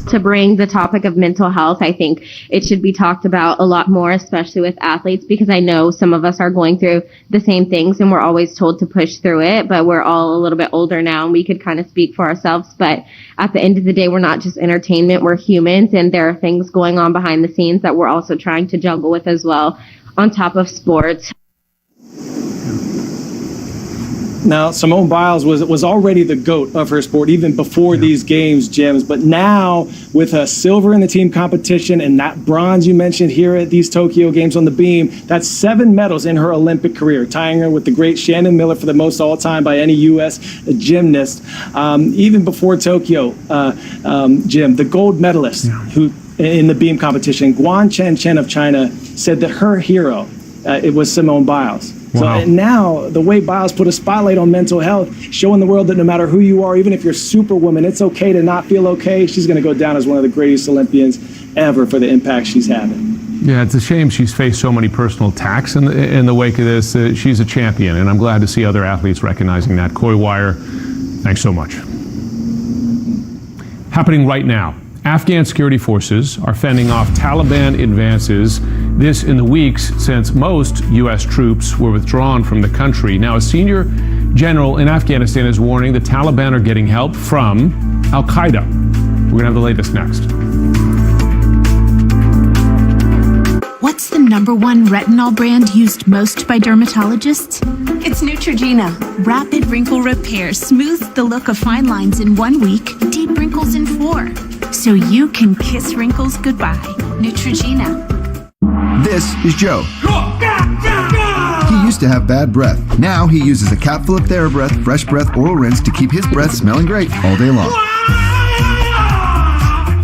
to bring the topic of mental health. I think it should be talked about a lot more, especially with athletes, because I know some of us are going through the same things and we're always told to push through it, but we're all a little bit older now and we could kind of speak for ourselves. But at the end of the day, we're not just entertainment, we're humans, and there are things going on behind the scenes that we're also trying to juggle with as well on top of sports. Now, Simone Biles was already the GOAT of her sport even before these games, Jims. But now, with a silver in the team competition and that bronze you mentioned here at these Tokyo Games on the beam, that's 7 medals in her Olympic career, tying her with the great Shannon Miller for the most all-time by any U.S. gymnast. Even before Tokyo, Jim, the gold medalist who in the beam competition, Guan Chen of China, said that her hero, it was Simone Biles. Wow. So now the way Biles put a spotlight on mental health, showing the world that no matter who you are, even if you're Superwoman, it's okay to not feel okay. She's going to go down as one of the greatest Olympians ever for the impact she's having. Yeah, it's a shame she's faced so many personal attacks in the wake of this. She's a champion, and I'm glad to see other athletes recognizing that. Coy Wire, thanks so much. Happening right now. Afghan security forces are fending off Taliban advances, this in the weeks since most U.S. troops were withdrawn from the country. Now, a senior general in Afghanistan is warning the Taliban are getting help from al-Qaeda. We're going to have the latest next. What's the #1 retinol brand used most by dermatologists? It's Neutrogena. Rapid wrinkle repair smooths the look of fine lines in 1 week, deep wrinkles in 4. So you can kiss wrinkles goodbye. Neutrogena. This is Joe. He used to have bad breath. Now he uses a capful of TheraBreath Fresh Breath Oral Rinse to keep his breath smelling great all day long.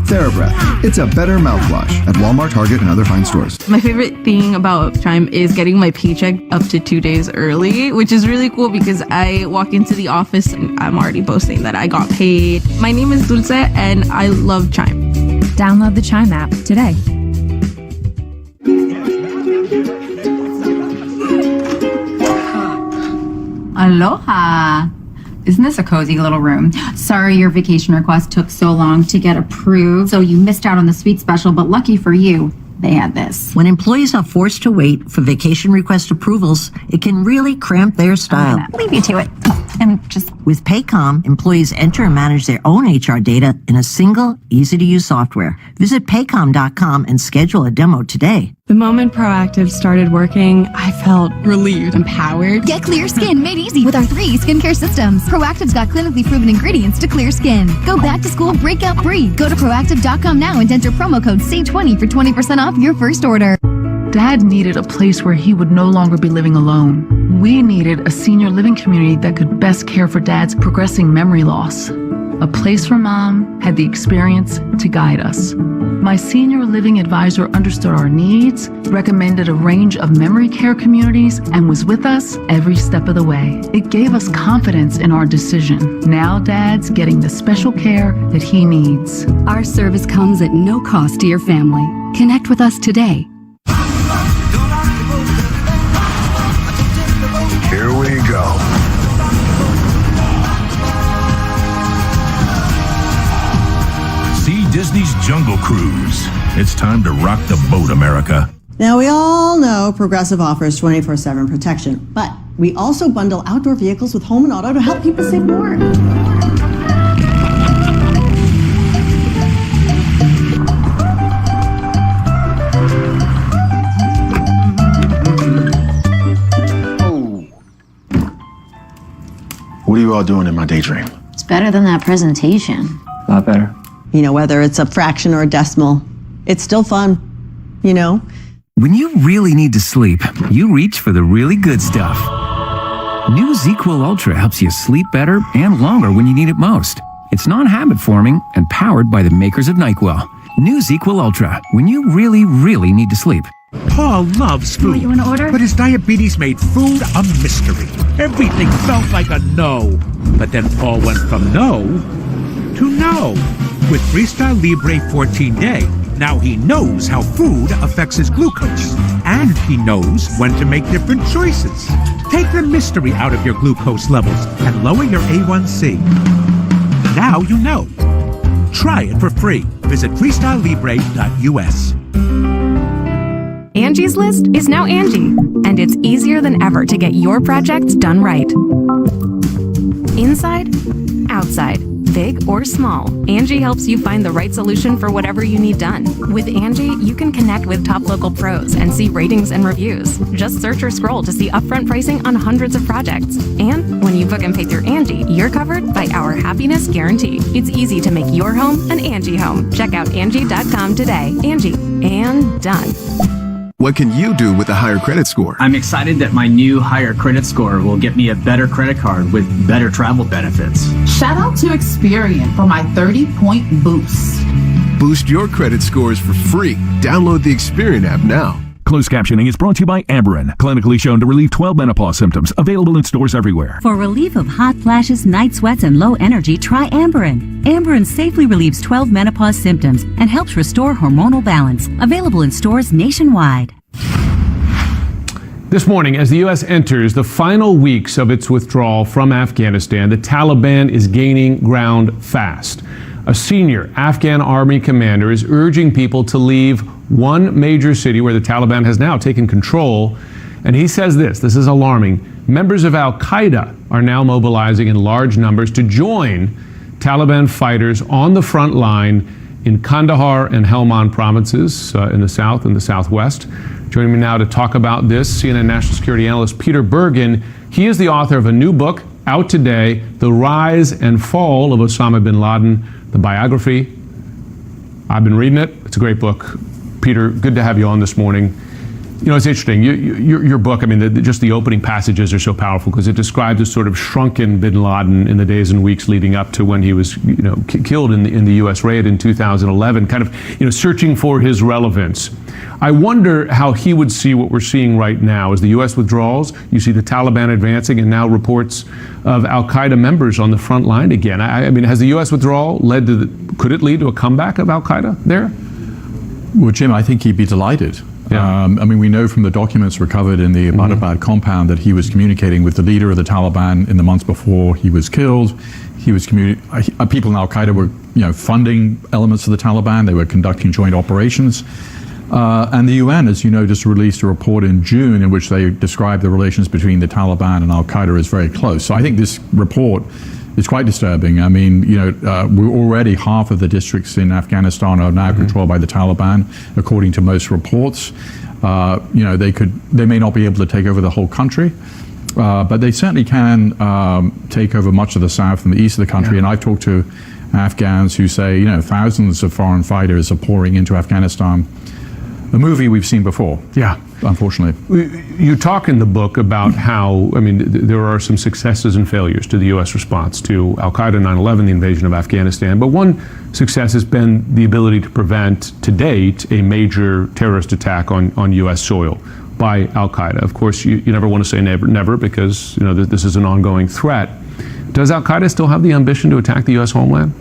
TheraBreath. It's a better mouthwash at Walmart, Target, and other fine stores. My favorite thing about Chime is getting my paycheck up to 2 days early, which is really cool because I walk into the office and I'm already boasting that I got paid. My name is Dulce and I love Chime. Download the Chime app today. Aloha. Isn't this a cozy little room? Sorry your vacation request took so long to get approved, so you missed out on the suite special, but lucky for you, they had this. When employees are forced to wait for vacation request approvals, it can really cramp their style. Leave you to it. And just with Paycom, employees enter and manage their own HR data in a single, easy-to-use software. Visit paycom.com and schedule a demo today. The moment Proactive started working, I felt relieved, empowered. Get clear skin made easy with our 3 skincare systems. Proactive's got clinically proven ingredients to clear skin. Go back to school breakout free. Go to Proactive.com now and enter promo code SAVE20 for 20% off your first order. Dad needed a place where he would no longer be living alone. We needed a senior living community that could best care for Dad's progressing memory loss. A place where Mom had the experience to guide us. My senior living advisor understood our needs, recommended a range of memory care communities, and was with us every step of the way. It gave us confidence in our decision. Now Dad's getting the special care that he needs. Our service comes at no cost to your family. Connect with us today. Here we go. See Disney's Jungle Cruise. It's time to rock the boat, America. Now, we all know Progressive offers 24/7 protection, but we also bundle outdoor vehicles with home and auto to help people save more. What are you all doing in my daydream? It's better than that presentation. A lot better. You know, whether it's a fraction or a decimal, it's still fun, you know? When you really need to sleep, you reach for the really good stuff. New ZQL Ultra helps you sleep better and longer when you need it most. It's non-habit forming and powered by the makers of NyQuil. New ZQL Ultra, when you really, really need to sleep. Paul loves food, you want to order? but his diabetes made food a mystery. Everything felt like a no. But then Paul went from no to no. With Freestyle Libre 14-Day, now he knows how food affects his glucose. And he knows when to make different choices. Take the mystery out of your glucose levels and lower your A1C. Now you know. Try it for free. Visit freestylelibre.us. Angie's List is now Angie, and it's easier than ever to get your projects done right. Inside, outside, big or small, Angie helps you find the right solution for whatever you need done. With Angie, you can connect with top local pros and see ratings and reviews. Just search or scroll to see upfront pricing on hundreds of projects. And when you book and pay through Angie, you're covered by our happiness guarantee. It's easy to make your home an Angie home. Check out Angie.com today. Angie, and done. What can you do with a higher credit score? I'm excited that my new higher credit score will get me a better credit card with better travel benefits. Shout out to Experian for my 30-point boost. Boost your credit scores for free. Download the Experian app now. Closed captioning is brought to you by Amberen, clinically shown to relieve 12 menopause symptoms. Available in stores everywhere. For relief of hot flashes, night sweats, and low energy, try Amberen. Amberen safely relieves 12 menopause symptoms and helps restore hormonal balance. Available in stores nationwide. This morning, as the U.S. enters the final weeks of its withdrawal from Afghanistan, the Taliban is gaining ground fast. A senior Afghan army commander is urging people to leave one major city where the Taliban has now taken control. And he says this is alarming. Members of al-Qaeda are now mobilizing in large numbers to join Taliban fighters on the front line in Kandahar and Helmand provinces in the south and the southwest. Joining me now to talk about this, CNN national security analyst Peter Bergen. He is the author of a new book out today, The Rise and Fall of Osama bin Laden, the biography. I've been reading it. It's a great book. Peter, good to have you on this morning. You know, it's interesting. Your book, I mean, just the opening passages are so powerful because it describes a sort of shrunken bin Laden in the days and weeks leading up to when he was, killed in the U.S. raid in 2011, kind of, searching for his relevance. I wonder how he would see what we're seeing right now. As the U.S. withdrawals, you see the Taliban advancing and now reports of al-Qaeda members on the front line again. I mean, has the U.S. withdrawal could it lead to a comeback of al-Qaeda there? Well, Jim, I think he'd be delighted. Yeah. We know from the documents recovered in the Abbottabad compound that he was communicating with the leader of the Taliban in the months before he was killed. He was people in al-Qaeda were, funding elements of the Taliban. They were conducting joint operations. And the UN, as you know, just released a report in June in which they described the relations between the Taliban and al-Qaeda as very close. So I think this report is quite disturbing. I mean, we're already half of the districts in Afghanistan are now controlled by the Taliban, according to most reports. They may not be able to take over the whole country, but they certainly can take over much of the south and the east of the country. Yeah. And I've talked to Afghans who say, thousands of foreign fighters are pouring into Afghanistan. A movie we've seen before. Yeah. Unfortunately. You talk in the book about how, there are some successes and failures to the U.S. response to al-Qaeda, 9/11, the invasion of Afghanistan. But one success has been the ability to prevent, to date, a major terrorist attack on U.S. soil by al-Qaeda. Of course, you never want to say never because, this is an ongoing threat. Does al-Qaeda still have the ambition to attack the U.S. homeland?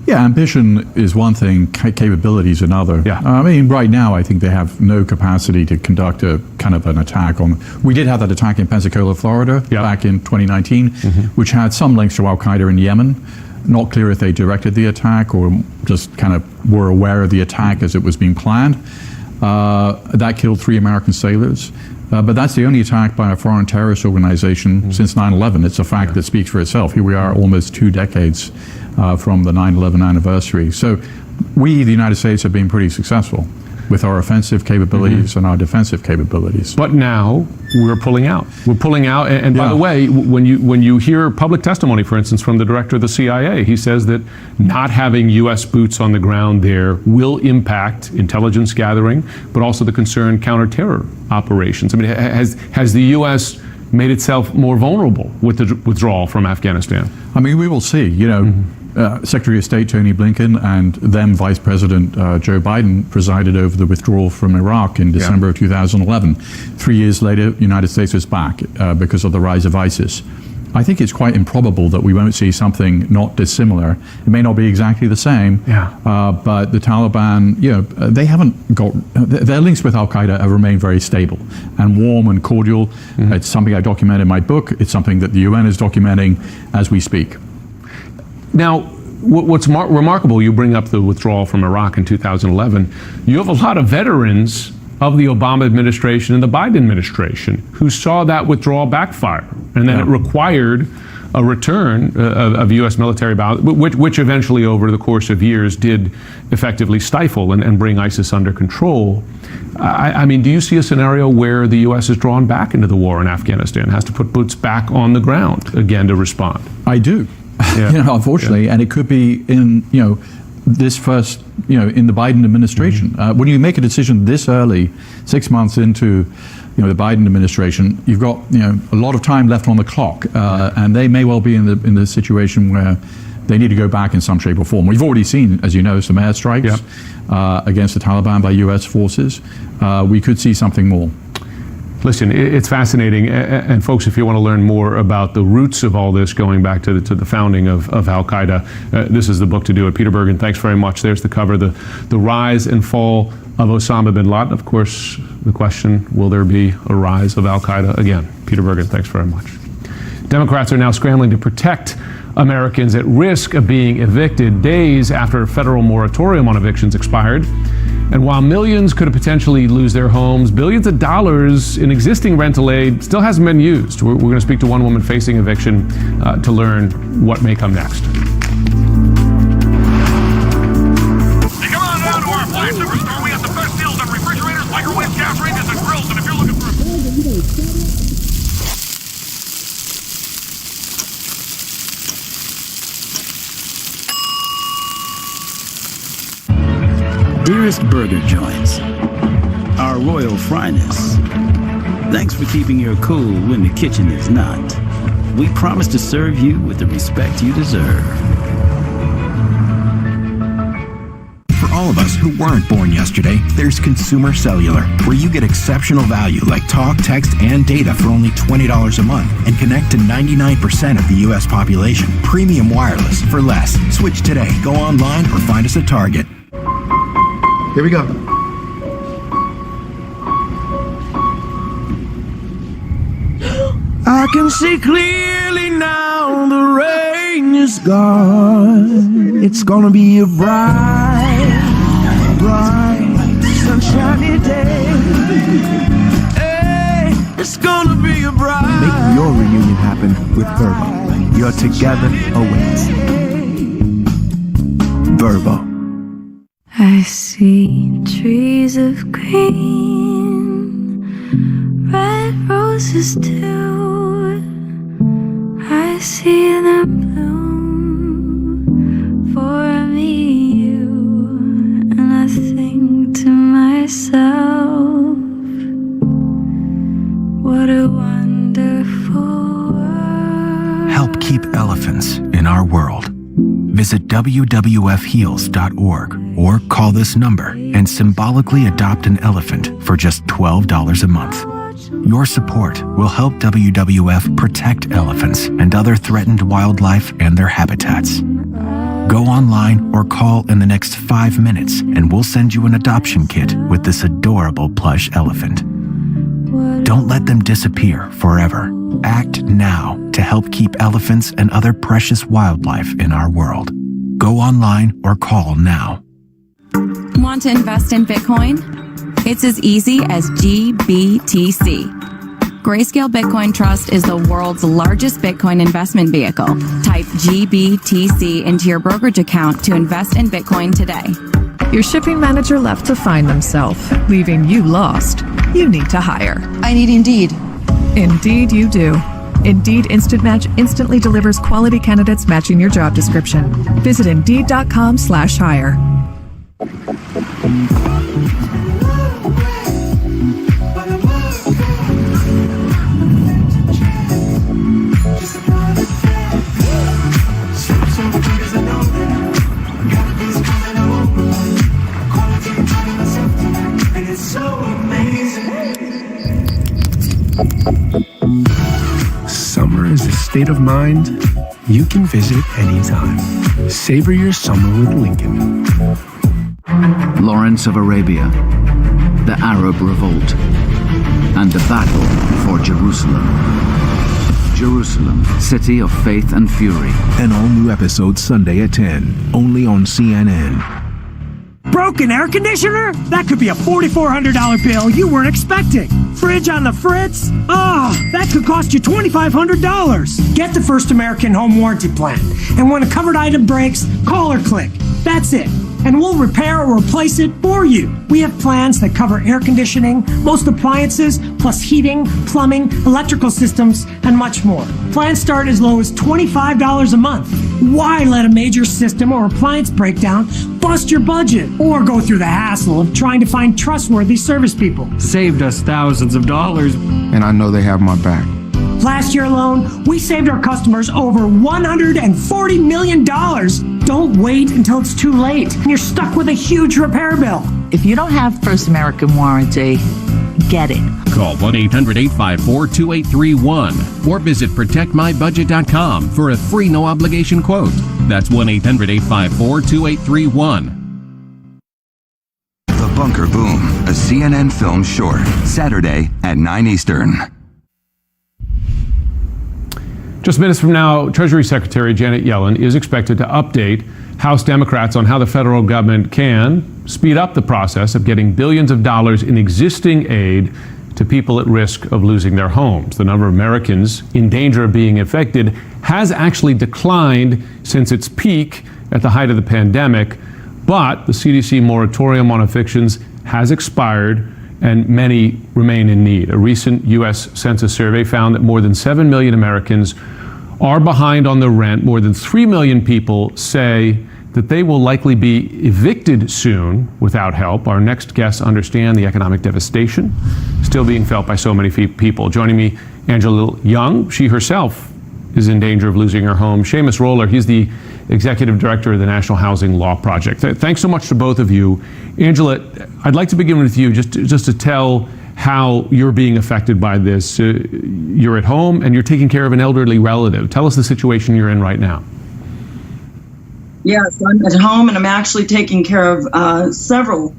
Yeah, ambition is one thing, capability is another. Yeah. Right now, I think they have no capacity to conduct a kind of an attack on. We did have that attack in Pensacola, Florida, back in 2019, which had some links to al-Qaeda in Yemen. Not clear if they directed the attack or just kind of were aware of the attack as it was being planned. That killed 3 American sailors. But that's the only attack by a foreign terrorist organization since 9/11. It's a fact that speaks for itself. Here we are almost 2 decades from the 9/11 anniversary. So we, the United States, have been pretty successful with our offensive capabilities and our defensive capabilities. But now we're pulling out. We're pulling out. And by the way, when you hear public testimony, for instance, from the director of the CIA, he says that not having U.S. boots on the ground there will impact intelligence gathering, but also the concerned counter-terror operations. Has the U.S. made itself more vulnerable with the withdrawal from Afghanistan? We will see. Secretary of State Tony Blinken and then Vice President Joe Biden presided over the withdrawal from Iraq in December of 2011. 3 years later, the United States was back because of the rise of ISIS. I think it's quite improbable that we won't see something not dissimilar. It may not be exactly the same, but the Taliban, they haven't got, their links with al-Qaeda have remained very stable and warm and cordial. It's something I document in my book. It's something that the UN is documenting as we speak. Now, what's remarkable, you bring up the withdrawal from Iraq in 2011. You have a lot of veterans of the Obama administration and the Biden administration who saw that withdrawal backfire, and then it required a return of U.S. military balance, which eventually, over the course of years, did effectively stifle and bring ISIS under control. I mean, do you see a scenario where the U.S. is drawn back into the war in Afghanistan, has to put boots back on the ground again to respond? I do. Yeah. Unfortunately, and it could be in this first in the Biden administration. When you make a decision this early, 6 months into the Biden administration, you've got a lot of time left on the clock, and they may well be in the situation where they need to go back in some shape or form. We've already seen, as you know, some airstrikes against the Taliban by U.S. forces. We could see something more. Listen, it's fascinating, and folks, if you want to learn more about the roots of all this, going back to the founding of Al Qaeda, this is the book to do it. Peter Bergen, thanks very much. There's the cover, the rise and fall of Osama bin Laden. Of course, the question: will there be a rise of Al Qaeda again? Peter Bergen, thanks very much. Democrats are now scrambling to protect Americans at risk of being evicted days after a federal moratorium on evictions expired. And while millions could potentially lose their homes, billions of dollars in existing rental aid still hasn't been used. We're going to speak to one woman facing eviction to learn what may come next. Hey, come on down to our appliance superstore. We have the best deals on refrigerators, microwaves, gas ranges, and grills. And if you're looking for Dearest burger joints, our royal fryness, thanks for keeping your cool when the kitchen is not. We promise to serve you with the respect you deserve. For all of us who weren't born yesterday, there's Consumer Cellular, where you get exceptional value like talk, text, and data for only $20 a month and connect to 99% of the U.S. population. Premium wireless for less. Switch today. Go online or find us at Target. Here we go. I can see clearly now the rain is gone. It's gonna be a bright, sunshiny day. Hey, it's gonna be a bright. Make your reunion happen with Verbo. Your together awaits. Verbo. I see trees of green, red roses too. I see them bloom for me, you, and I think to myself, what a wonderful world. Help keep elephants in our world. Visit WWFheals.org or call this number and symbolically adopt an elephant for just $12 a month. Your support will help WWF protect elephants and other threatened wildlife and their habitats. Go online or call in the next 5 minutes and we'll send you an adoption kit with this adorable plush elephant. Don't let them disappear forever. Act now to help keep elephants and other precious wildlife in our world. Go online or call now. Want to invest in Bitcoin? It's as easy as GBTC. Grayscale Bitcoin Trust is the world's largest Bitcoin investment vehicle. Type GBTC into your brokerage account to invest in Bitcoin today. Your shipping manager left to find themselves, leaving you lost. You need to hire. I need Indeed. Indeed you do. Indeed Instant Match instantly delivers quality candidates matching your job description. Visit Indeed.com/hire. Summer is a state of mind you can visit anytime. Savor your summer with Lincoln. Lawrence of Arabia, the Arab Revolt, and the battle for Jerusalem. Jerusalem, city of faith and fury. An all-new episode Sunday at 10, only on CNN. Broken air conditioner? That could be a $4,400 bill you weren't expecting. Fridge on the fritz? That could cost you $2,500. Get the First American Home Warranty Plan. And when a covered item breaks, call or click. That's it. And we'll repair or replace it for you. We have plans that cover air conditioning, most appliances, plus heating, plumbing, electrical systems, and much more. Plans start as low as $25 a month. Why let a major system or appliance breakdown bust your budget or go through the hassle of trying to find trustworthy service people? Saved us thousands of dollars. And I know they have my back. Last year alone, we saved our customers over $140 million. Don't wait until it's too late and you're stuck with a huge repair bill. If you don't have First American Warranty, get it. Call 1-800-854-2831 or visit protectmybudget.com for a free no-obligation quote. That's 1-800-854-2831. The Bunker Boom, a CNN film short, Saturday at 9 Eastern. Just minutes from now, Treasury Secretary Janet Yellen is expected to update House Democrats on how the federal government can speed up the process of getting billions of dollars in existing aid to people at risk of losing their homes. The number of Americans in danger of being affected has actually declined since its peak at the height of the pandemic, but the CDC moratorium on evictions has expired and many remain in need. A recent U.S. Census survey found that more than 7 million Americans are behind on the rent. More than 3 million people say that they will likely be evicted soon without help. Our next guests understand the economic devastation still being felt by so many people. Joining me, Angela Young. She herself is in danger of losing her home. Seamus Roller, he's the Executive Director of the National Housing Law Project. Thanks so much to both of you. Angela, I'd like to begin with you just to tell how you're being affected by this. You're at home and you're taking care of an elderly relative. Tell us the situation you're in right now. Yes, I'm at home and I'm actually taking care of several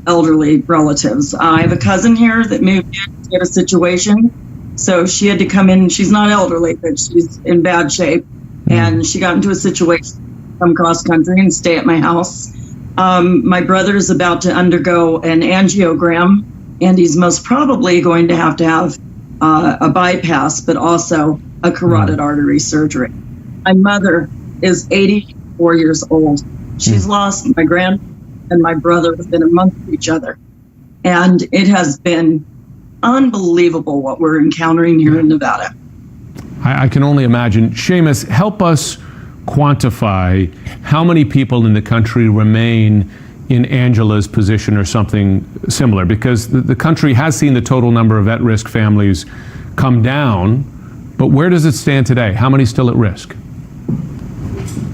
elderly relatives. I have a cousin here that moved in to get a situation. So she had to come in. She's not elderly, but she's in bad shape. And she got into a situation, come cross country and stay at my house. My brother is about to undergo an angiogram, and he's most probably going to have a bypass, but also a carotid artery surgery. My mother is 84 years old. She's lost my grand and my brother within a month of each other. And it has been unbelievable what we're encountering here in Nevada. I can only imagine. Seamus, help us quantify how many people in the country remain in Angela's position or something similar, because the country has seen the total number of at-risk families come down, but where does it stand today? How many still at risk?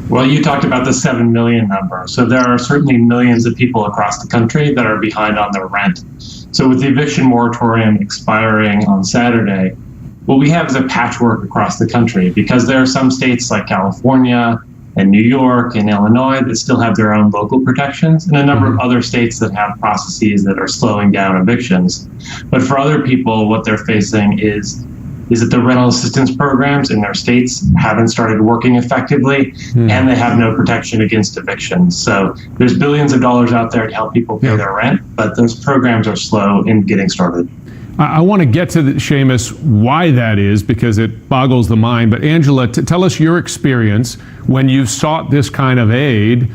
Well, you talked about the 7 million number. So there are certainly millions of people across the country that are behind on their rent. So with the eviction moratorium expiring on Saturday, what we have is a patchwork across the country, because there are some states like California and New York and Illinois that still have their own local protections, and a number of other states that have processes that are slowing down evictions. But for other people, what they're facing is that the rental assistance programs in their states haven't started working effectively, and they have no protection against evictions. So there's billions of dollars out there to help people pay their rent, but those programs are slow in getting started. I want to get to Seamus, why that is, because it boggles the mind. But Angela, tell us your experience when you've sought this kind of aid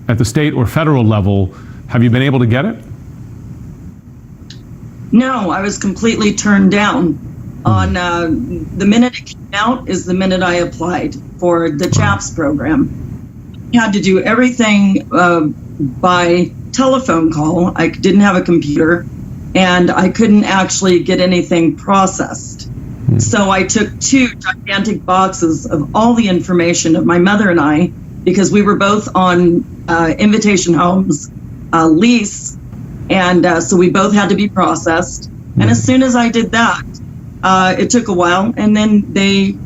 at the state or federal level. Have you been able to get it? No, I was completely turned down. On the minute it came out is the minute I applied for the CHAPS program. I had to do everything by telephone call. I didn't have a computer, and I couldn't actually get anything processed. So I took 2 gigantic boxes of all the information of my mother and I, because we were both on Invitation Homes lease, and so we both had to be processed. And as soon as I did that, it took a while, and then they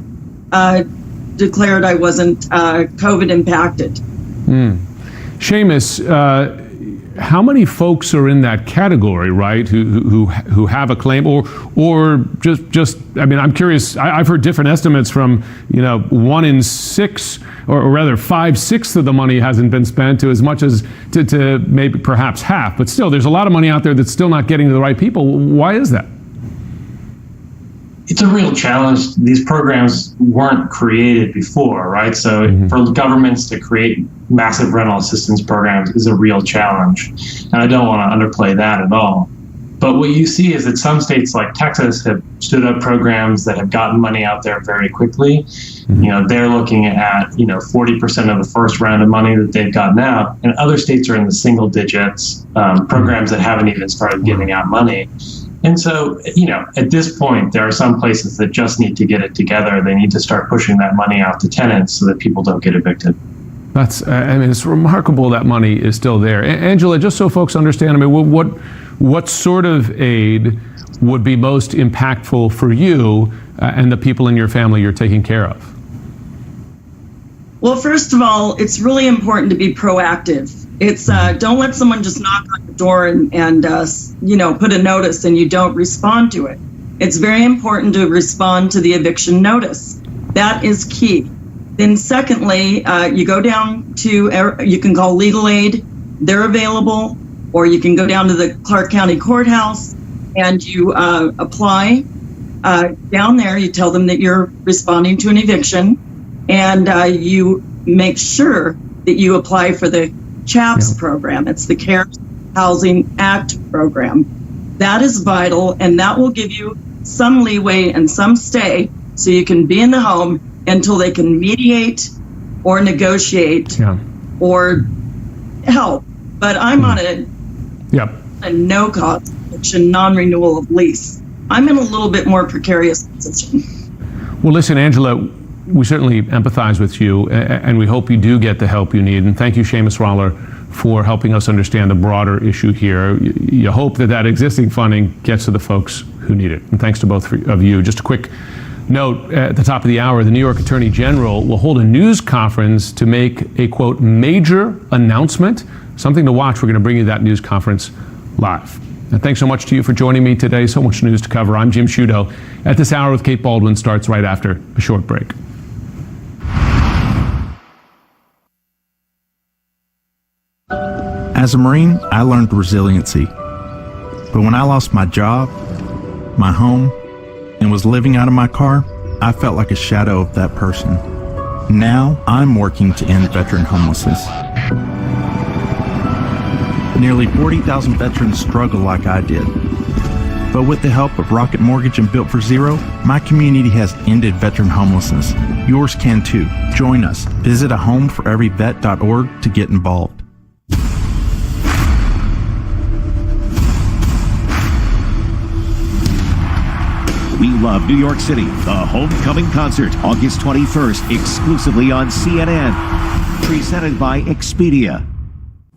declared I wasn't COVID impacted. Seamus, how many folks are in that category, right, who have a claim, or just I mean, I'm curious. I've heard different estimates from 1 in 6, or rather 5/6 of the money hasn't been spent, to as much as to maybe perhaps half. But still, there's a lot of money out there that's still not getting to the right people. Why is that? It's a real challenge. These programs weren't created before, right? So for governments to create massive rental assistance programs is a real challenge. And I don't want to underplay that at all. But what you see is that some states like Texas have stood up programs that have gotten money out there very quickly. They're looking at 40% of the first round of money that they've gotten out, and other states are in the single digits, programs that haven't even started giving out money. And so, at this point, there are some places that just need to get it together. They need to start pushing that money out to tenants so that people don't get evicted. That's, it's remarkable that money is still there. Angela, just so folks understand, what sort of aid would be most impactful for you and the people in your family you're taking care of? Well, first of all, it's really important to be proactive. It's don't let someone just knock on the door and put a notice and you don't respond to it. It's very important to respond to the eviction notice. That is key. Then secondly, you go down to, you can call legal aid. They're available, or you can go down to the Clark County Courthouse and you apply. Down there, you tell them that you're responding to an eviction, and you make sure that you apply for the CHAPS program. It's the Care Housing Act program. That is vital, and that will give you some leeway and some stay so you can be in the home until they can mediate or negotiate or help. But I'm on a no-cost eviction, non-renewal of lease. I'm in a little bit more precarious position. Well, listen, Angela, we certainly empathize with you, and we hope you do get the help you need. And thank you, Seamus Roller, for helping us understand the broader issue here. You hope that existing funding gets to the folks who need it. And thanks to both of you. Just a quick note at the top of the hour, the New York Attorney General will hold a news conference to make a, quote, major announcement. Something to watch. We're going to bring you that news conference live. And thanks so much to you for joining me today. So much news to cover. I'm Jim Sciutto. At this hour with Kate Baldwin starts right after a short break. As a Marine, I learned resiliency. But when I lost my job, my home, and was living out of my car, I felt like a shadow of that person. Now, I'm working to end veteran homelessness. Nearly 40,000 veterans struggle like I did. But with the help of Rocket Mortgage and Built for Zero, my community has ended veteran homelessness. Yours can too. Join us. Visit ahomeforeveryvet.org to get involved. We Love New York City, the Homecoming Concert, August 21st, exclusively on CNN. Presented by Expedia.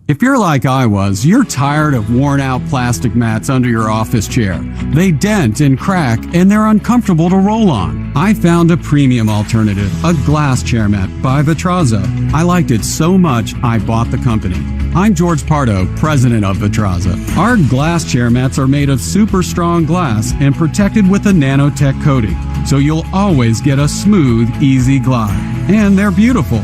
If you're like I was, you're tired of worn-out plastic mats under your office chair. They dent and crack, and they're uncomfortable to roll on. I found a premium alternative, a glass chair mat by Vitraza. I liked it so much, I bought the company. I'm George Pardo, president of Vitraza. Our glass chair mats are made of super strong glass and protected with a nanotech coating, so you'll always get a smooth, easy glide. And they're beautiful.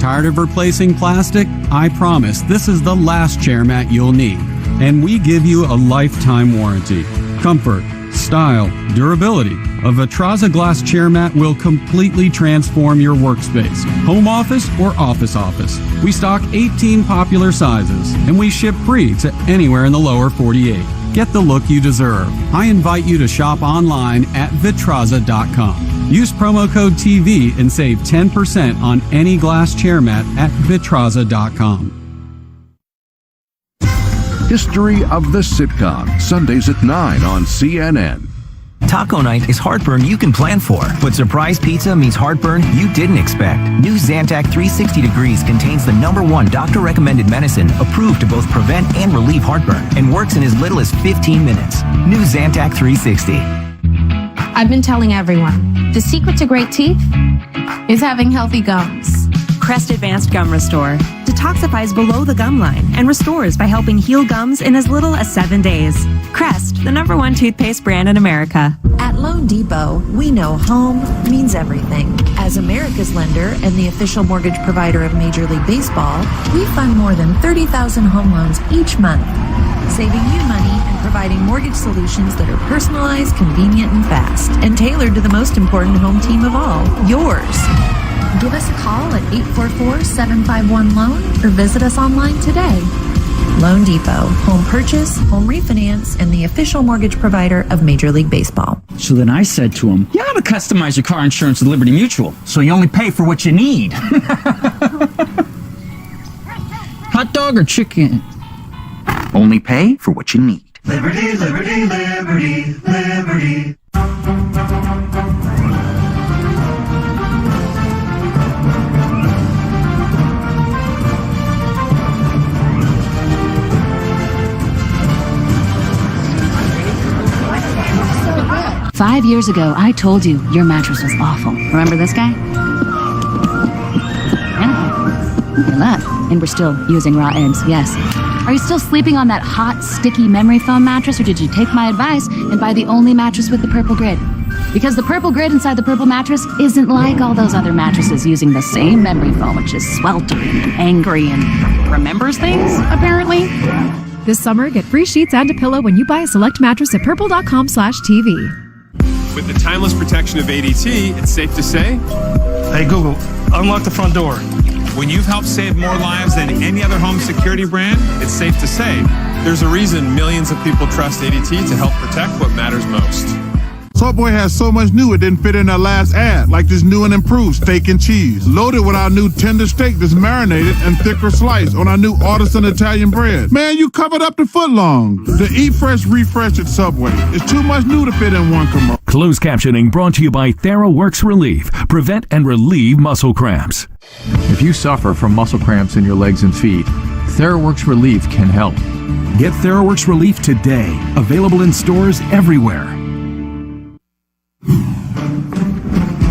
Tired of replacing plastic? I promise this is the last chair mat you'll need. And we give you a lifetime warranty. Comfort, style, durability. A Vitraza glass chair mat will completely transform your workspace, home office or office. We stock 18 popular sizes, and we ship free to anywhere in the lower 48. Get the look you deserve. I invite you to shop online at Vitraza.com. Use promo code TV and save 10% on any glass chair mat at Vitraza.com. History of the Sitcom, Sundays at 9 on CNN. Taco night is heartburn you can plan for, but surprise pizza means heartburn you didn't expect. New Zantac 360 Degrees contains the #1 doctor-recommended medicine approved to both prevent and relieve heartburn and works in as little as 15 minutes. New Zantac 360. I've been telling everyone, the secret to great teeth is having healthy gums. Crest Advanced Gum Restore. detoxifies below the gum line and restores by helping heal gums in as little as 7 days. Crest, the #1 toothpaste brand in America. At Loan Depot, we know home means everything. As America's lender and the official mortgage provider of Major League Baseball, we fund more than 30,000 home loans each month, saving you money and providing mortgage solutions that are personalized, convenient, and fast, and tailored to the most important home team of all, yours. Give us a call at 844-751-LOAN or visit us online today. Loan Depot, home purchase, home refinance, and the official mortgage provider of Major League Baseball. So then I said to him, you ought to customize your car insurance with Liberty Mutual, so you only pay for what you need. Hot dog or chicken? Only pay for what you need. Liberty, liberty, liberty, liberty. 5 years ago, I told you your mattress was awful. Remember this guy? Yeah. Good luck. And we're still using raw eggs, yes. Are you still sleeping on that hot, sticky memory foam mattress, or did you take my advice and buy the only mattress with the purple grid? Because the purple grid inside the purple mattress isn't like all those other mattresses using the same memory foam, which is sweltering and angry and remembers things, apparently. This summer, get free sheets and a pillow when you buy a select mattress at purple.com/TV. With the timeless protection of ADT, it's safe to say, hey Google, unlock the front door. When you've helped save more lives than any other home security brand, it's safe to say, there's a reason millions of people trust ADT to help protect what matters most. Subway has so much new it didn't fit in their last ad, like this new and improved steak and cheese, loaded with our new tender steak that's marinated and thicker slice on our new artisan Italian bread. Man, you covered up the foot long. The Eat Fresh Refresh at Subway. It's too much new to fit in one commercial. Closed captioning brought to you by TheraWorks Relief. Prevent and relieve muscle cramps. If you suffer from muscle cramps in your legs and feet, TheraWorks Relief can help. Get TheraWorks Relief today. Available in stores everywhere.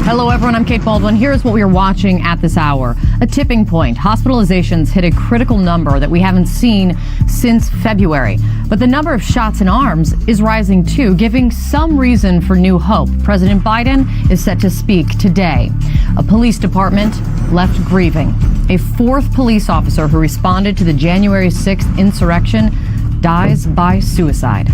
Hello, everyone. I'm Kate Baldwin. Here's what we are watching at this hour. A tipping point. Hospitalizations hit a critical number that we haven't seen since February. But the number of shots in arms is rising, too, giving some reason for new hope. President Biden is set to speak today. A police department left grieving. A fourth police officer who responded to the January 6th insurrection dies by suicide.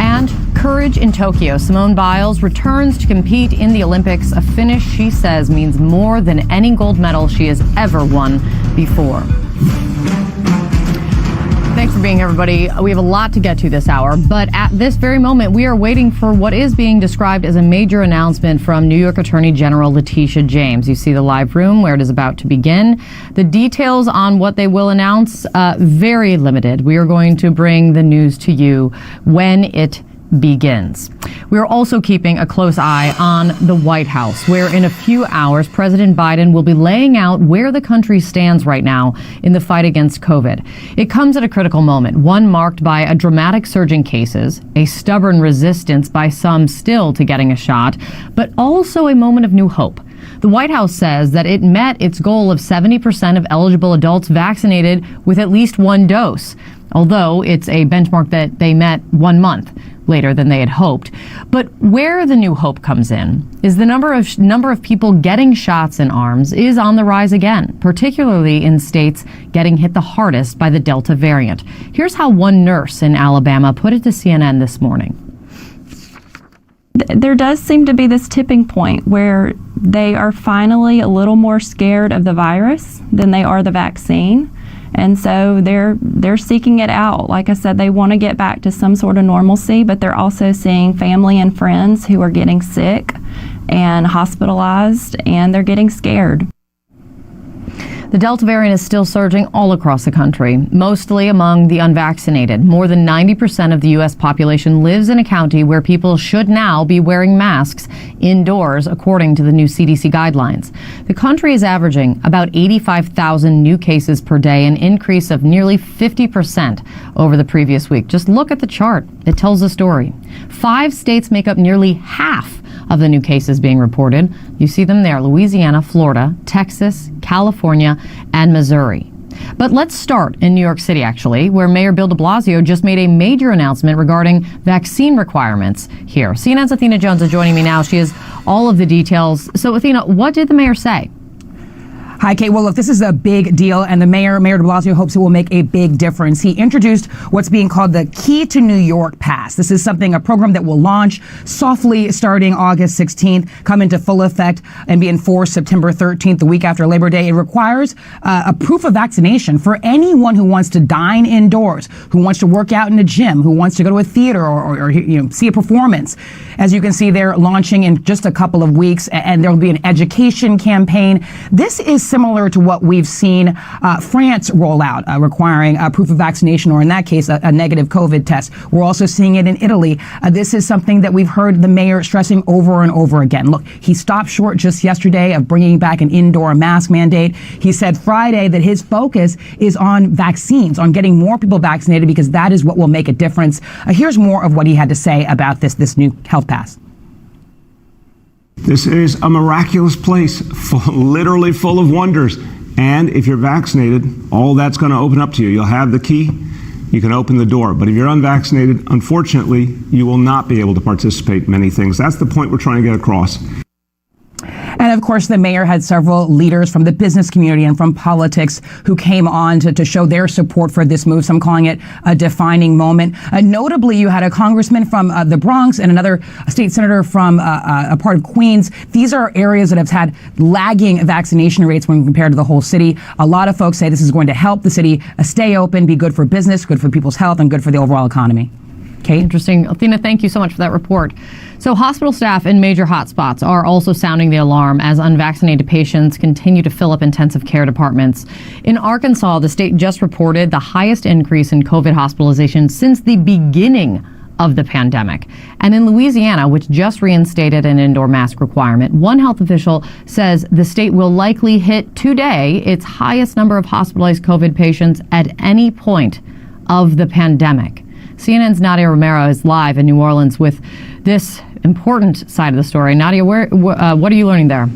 And courage in Tokyo. Simone Biles returns to compete in the Olympics, a finish she says means more than any gold medal she has ever won before. Thanks for being here, everybody. We have a lot to get to this hour, but at this very moment, we are waiting for what is being described as a major announcement from New York Attorney General Letitia James. You see the live room where it is about to begin. The details on what they will announce, very limited. We are going to bring the news to you when it begins. We are also keeping a close eye on the White House, where in a few hours, President Biden will be laying out where the country stands right now in the fight against COVID. It comes at a critical moment, one marked by a dramatic surge in cases, a stubborn resistance by some still to getting a shot, but also a moment of new hope. The White House says that it met its goal of 70% of eligible adults vaccinated with at least one dose, although it's a benchmark that they met 1 month later than they had hoped. But where the new hope comes in is the number of people getting shots in arms is on the rise again, particularly in states getting hit the hardest by the Delta variant. Here's how one nurse in Alabama put it to CNN this morning. There does seem to be this tipping point where they are finally a little more scared of the virus than they are the vaccine. And so they're seeking it out. Like I said, they want to get back to some sort of normalcy, but they're also seeing family and friends who are getting sick and hospitalized, and they're getting scared. The Delta variant is still surging all across the country, mostly among the unvaccinated. More than 90% of the U.S. population lives in a county where people should now be wearing masks indoors, according to the new CDC guidelines. The country is averaging about 85,000 new cases per day, an increase of nearly 50% over the previous week. Just look at the chart. It tells the story. 5 states make up nearly half of the new cases being reported. You see them there: Louisiana, Florida, Texas, California, and Missouri. But let's start in New York City, actually, where Mayor Bill de Blasio just made a major announcement regarding vaccine requirements here. CNN's Athena Jones is joining me now. She has all of the details. So, Athena, what did the mayor say? Hi, Kate. Well, look, this is a big deal, and the Mayor de Blasio, hopes it will make a big difference. He introduced what's being called the Key to New York Pass. This is a program that will launch softly starting August 16th, come into full effect, and be enforced September 13th, the week after Labor Day. It requires a proof of vaccination for anyone who wants to dine indoors, who wants to work out in a gym, who wants to go to a theater or see a performance. As you can see, they're launching in just a couple of weeks, and there will be an education campaign. This is similar to what we've seen France roll out, requiring proof of vaccination, or in that case, a negative COVID test. We're also seeing it in Italy. This is something that we've heard the mayor stressing over and over again. Look, he stopped short just yesterday of bringing back an indoor mask mandate. He said Friday that his focus is on vaccines, on getting more people vaccinated, because that is what will make a difference. Here's more of what he had to say about this new health pass. This is a miraculous place, literally full of wonders. And if you're vaccinated, all that's going to open up to you. You'll have the key, you can open the door. But if you're unvaccinated, unfortunately, you will not be able to participate in many things. That's the point we're trying to get across. And of course, the mayor had several leaders from the business community and from politics who came on to show their support for this move. Some calling it a defining moment. Notably, you had a congressman from the Bronx and another state senator from a part of Queens. These are areas that have had lagging vaccination rates when compared to the whole city. A lot of folks say this is going to help the city stay open, be good for business, good for people's health, and good for the overall economy. Kate? Interesting. Athena, thank you so much for that report. So hospital staff in major hotspots are also sounding the alarm as unvaccinated patients continue to fill up intensive care departments. In Arkansas, the state just reported the highest increase in COVID hospitalizations since the beginning of the pandemic. And in Louisiana, which just reinstated an indoor mask requirement, one health official says the state will likely hit today its highest number of hospitalized COVID patients at any point of the pandemic. CNN's Nadia Romero is live in New Orleans with this important side of the story. Nadia, what are you learning there?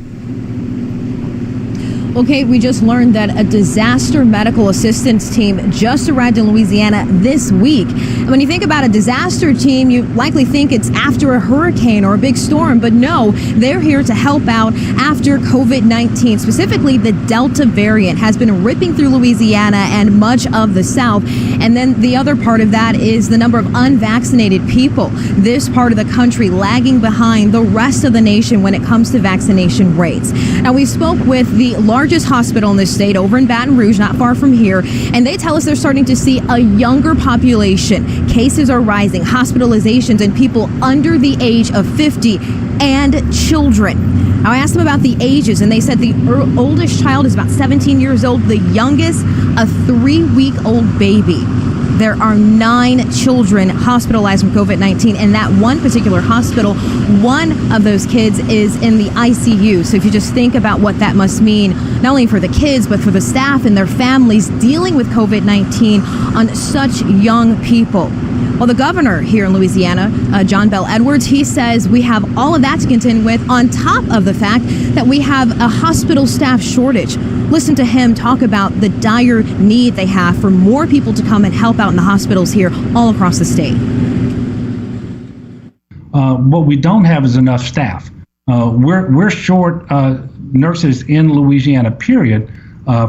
Okay, we just learned that a disaster medical assistance team just arrived in Louisiana this week. And when you think about a disaster team, you likely think it's after a hurricane or a big storm, but no, they're here to help out after COVID-19. Specifically, the Delta variant has been ripping through Louisiana and much of the South. And then the other part of that is the number of unvaccinated people. This part of the country lagging behind the rest of the nation when it comes to vaccination rates. Now, we spoke with the largest hospital in the state over in Baton Rouge, not far from here, and they tell us they're starting to see a younger population. Cases are rising, hospitalizations, and people under the age of 50 and children. Now, I asked them about the ages, and they said the oldest child is about 17 years old, the youngest, a 3-week-old baby. There are 9 children hospitalized from COVID-19. In that one particular hospital, one of those kids is in the ICU. So if you just think about what that must mean, not only for the kids, but for the staff and their families dealing with COVID-19 on such young people. Well, the governor here in Louisiana, John Bel Edwards, he says we have all of that to contend with on top of the fact that we have a hospital staff shortage. Listen to him talk about the dire need they have for more people to come and help out in the hospitals here all across the state. What we don't have is enough staff. We're short nurses in Louisiana, period,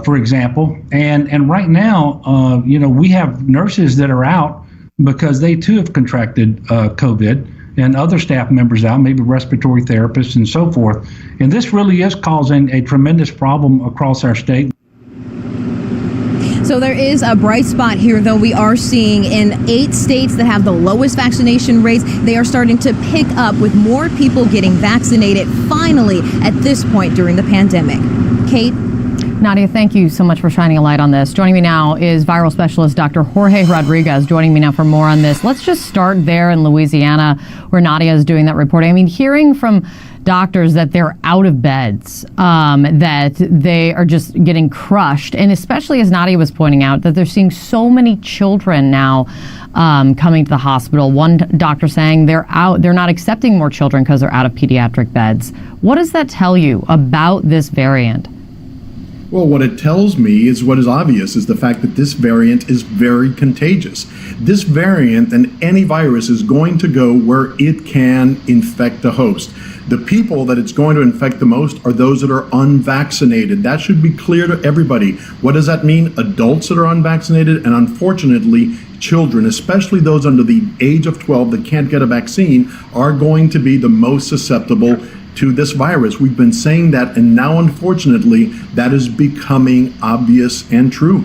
for example. And right now, we have nurses that are out because they too have contracted COVID, and other staff members out, maybe respiratory therapists and so forth. And this really is causing a tremendous problem across our state. So there is a bright spot here, though. We are seeing in 8 states that have the lowest vaccination rates, they are starting to pick up with more people getting vaccinated finally at this point during the pandemic. Kate? Nadia, thank you so much for shining a light on this. Joining me now is viral specialist Dr. Jorge Rodriguez, joining me now for more on this. Let's just start there in Louisiana, where Nadia is doing that reporting. I mean, hearing from doctors that they're out of beds, that they are just getting crushed, and especially as Nadia was pointing out, that they're seeing so many children now coming to the hospital. One doctor saying they're not accepting more children because they're out of pediatric beds. What does that tell you about this variant? Well, what it tells me is what is obvious, is the fact that this variant is very contagious. This variant and any virus is going to go where it can infect the host. The people that it's going to infect the most are those that are unvaccinated. That should be clear to everybody. What does that mean? Adults that are unvaccinated, and unfortunately, children, especially those under the age of 12 that can't get a vaccine, are going to be the most susceptible to this virus. We've been saying that, and now unfortunately that is becoming obvious and true.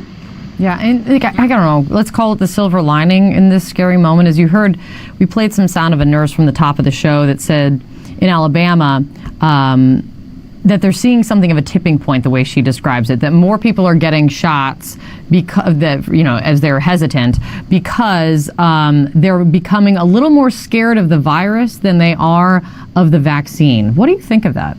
Yeah, and I don't know, let's call it the silver lining in this scary moment. As you heard, we played some sound of a nurse from the top of the show that said in Alabama that they're seeing something of a tipping point, the way she describes it, that more people are getting shots because that, as they're hesitant, because they're becoming a little more scared of the virus than they are of the vaccine. What do you think of that?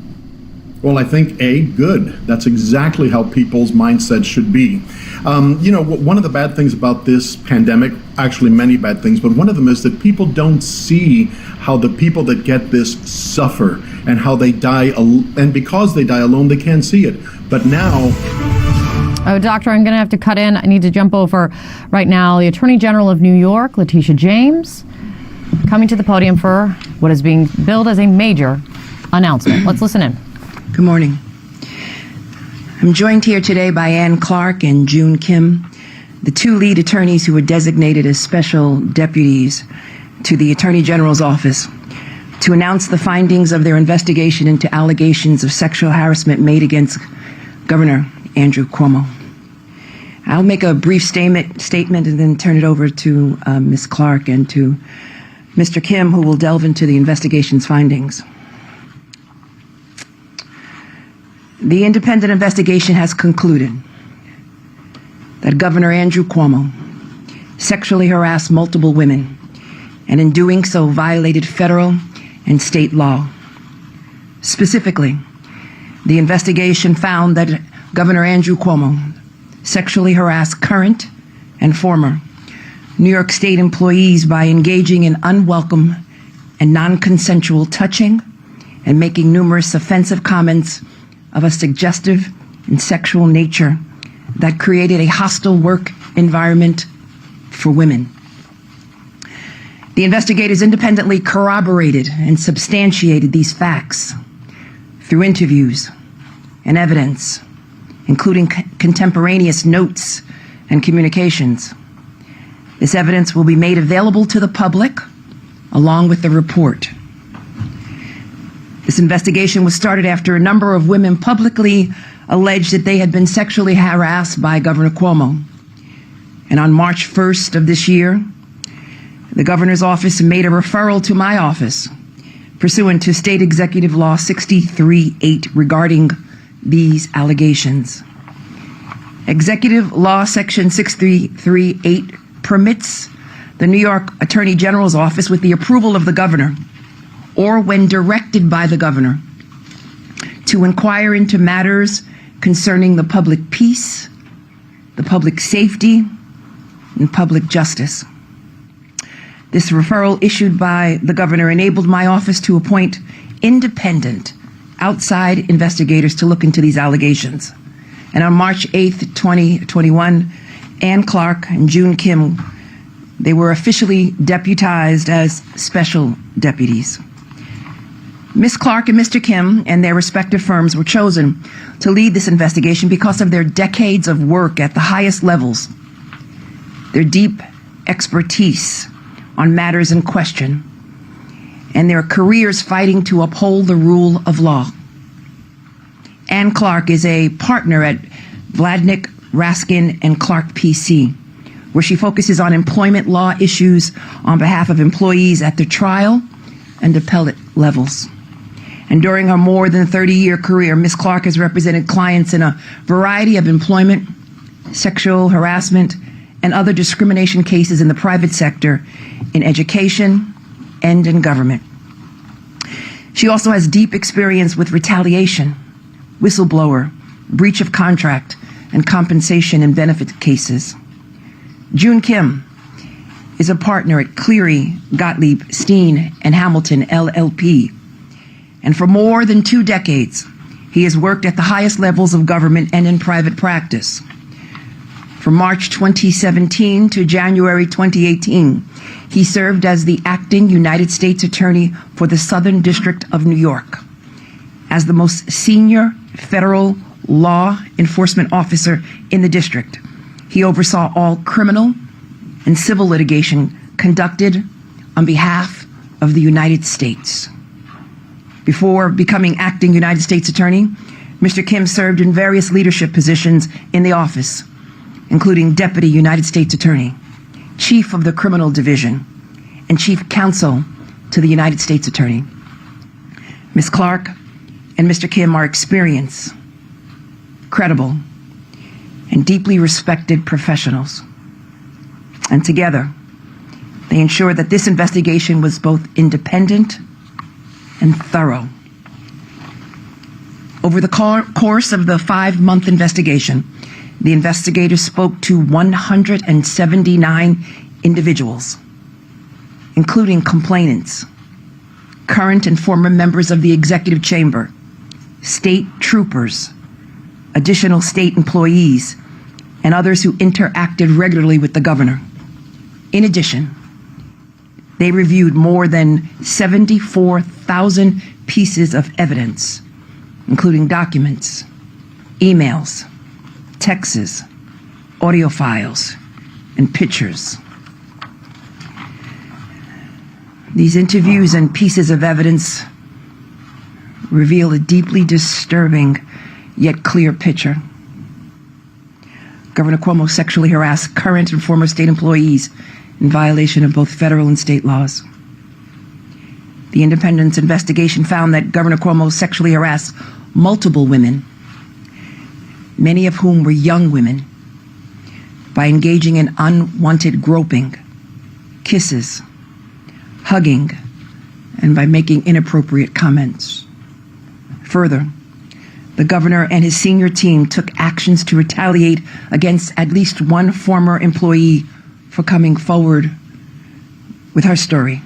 Well, I think, good. That's exactly how people's mindset should be. One of the bad things about this pandemic, actually many bad things, but one of them is that people don't see how the people that get this suffer and how they die, and because they die alone, they can't see it. But now... Oh, Doctor, I'm going to have to cut in. I need to jump over right now. The Attorney General of New York, Letitia James, coming to the podium for what is being billed as a major announcement. Let's listen in. Good morning. I'm joined here today by Ann Clark and June Kim, the two lead attorneys who were designated as special deputies to the Attorney General's office to announce the findings of their investigation into allegations of sexual harassment made against Governor Andrew Cuomo. I'll make a brief statement and then turn it over to Ms. Clark and to Mr. Kim, who will delve into the investigation's findings. The independent investigation has concluded that Governor Andrew Cuomo sexually harassed multiple women and in doing so violated federal and state law. Specifically, the investigation found that Governor Andrew Cuomo sexually harassed current and former New York State employees by engaging in unwelcome and non-consensual touching and making numerous offensive comments of a suggestive and sexual nature that created a hostile work environment for women. The investigators independently corroborated and substantiated these facts through interviews and evidence, including contemporaneous notes and communications. This evidence will be made available to the public along with the report. This investigation was started after a number of women publicly alleged that they had been sexually harassed by Governor Cuomo. And on March 1st of this year, the governor's office made a referral to my office pursuant to State Executive Law 63-8 regarding these allegations. Executive Law Section 63-8 permits the New York Attorney General's office, with the approval of the governor, or when directed by the governor, to inquire into matters concerning the public peace, the public safety, and public justice. This referral issued by the governor enabled my office to appoint independent outside investigators to look into these allegations. And on March 8th, 2021, Ann Clark and June Kim, they were officially deputized as special deputies. Ms. Clark and Mr. Kim and their respective firms were chosen to lead this investigation because of their decades of work at the highest levels, their deep expertise on matters in question, and their careers fighting to uphold the rule of law. Ann Clark is a partner at Vladnick, Raskin, and Clark PC, where she focuses on employment law issues on behalf of employees at the trial and appellate levels. And during her more than 30-year career, Ms. Clark has represented clients in a variety of employment, sexual harassment, and other discrimination cases in the private sector, in education, and in government. She also has deep experience with retaliation, whistleblower, breach of contract, and compensation and benefit cases. June Kim is a partner at Cleary, Gottlieb, Steen, and Hamilton, LLP, and for more than 2 decades He has worked at the highest levels of government and in private practice. From March 2017 to January 2018, he served as the acting United States Attorney for the Southern District of New York. As the most senior federal law enforcement officer in the district, he oversaw all criminal and civil litigation conducted on behalf of the United States. Before becoming acting United States Attorney, Mr. Kim served in various leadership positions in the office, including Deputy United States Attorney, Chief of the Criminal Division, and Chief Counsel to the United States Attorney. Ms. Clark and Mr. Kim are experienced, credible, and deeply respected professionals. And together, they ensured that this investigation was both independent and thorough. Over the course of the 5-month investigation, the investigators spoke to 179 individuals, including complainants, current and former members of the executive chamber, state troopers, additional state employees, and others who interacted regularly with the governor. In addition, they reviewed more than 74,000 pieces of evidence, including documents, emails, texts, audio files, and pictures. These interviews and pieces of evidence reveal a deeply disturbing yet clear picture. Governor Cuomo sexually harassed current and former state employees in violation of both federal and state laws. The independent investigation found that Governor Cuomo sexually harassed multiple women, many of whom were young women, by engaging in unwanted groping, kisses, hugging, and by making inappropriate comments. Further, the governor and his senior team took actions to retaliate against at least one former employee for coming forward with her story,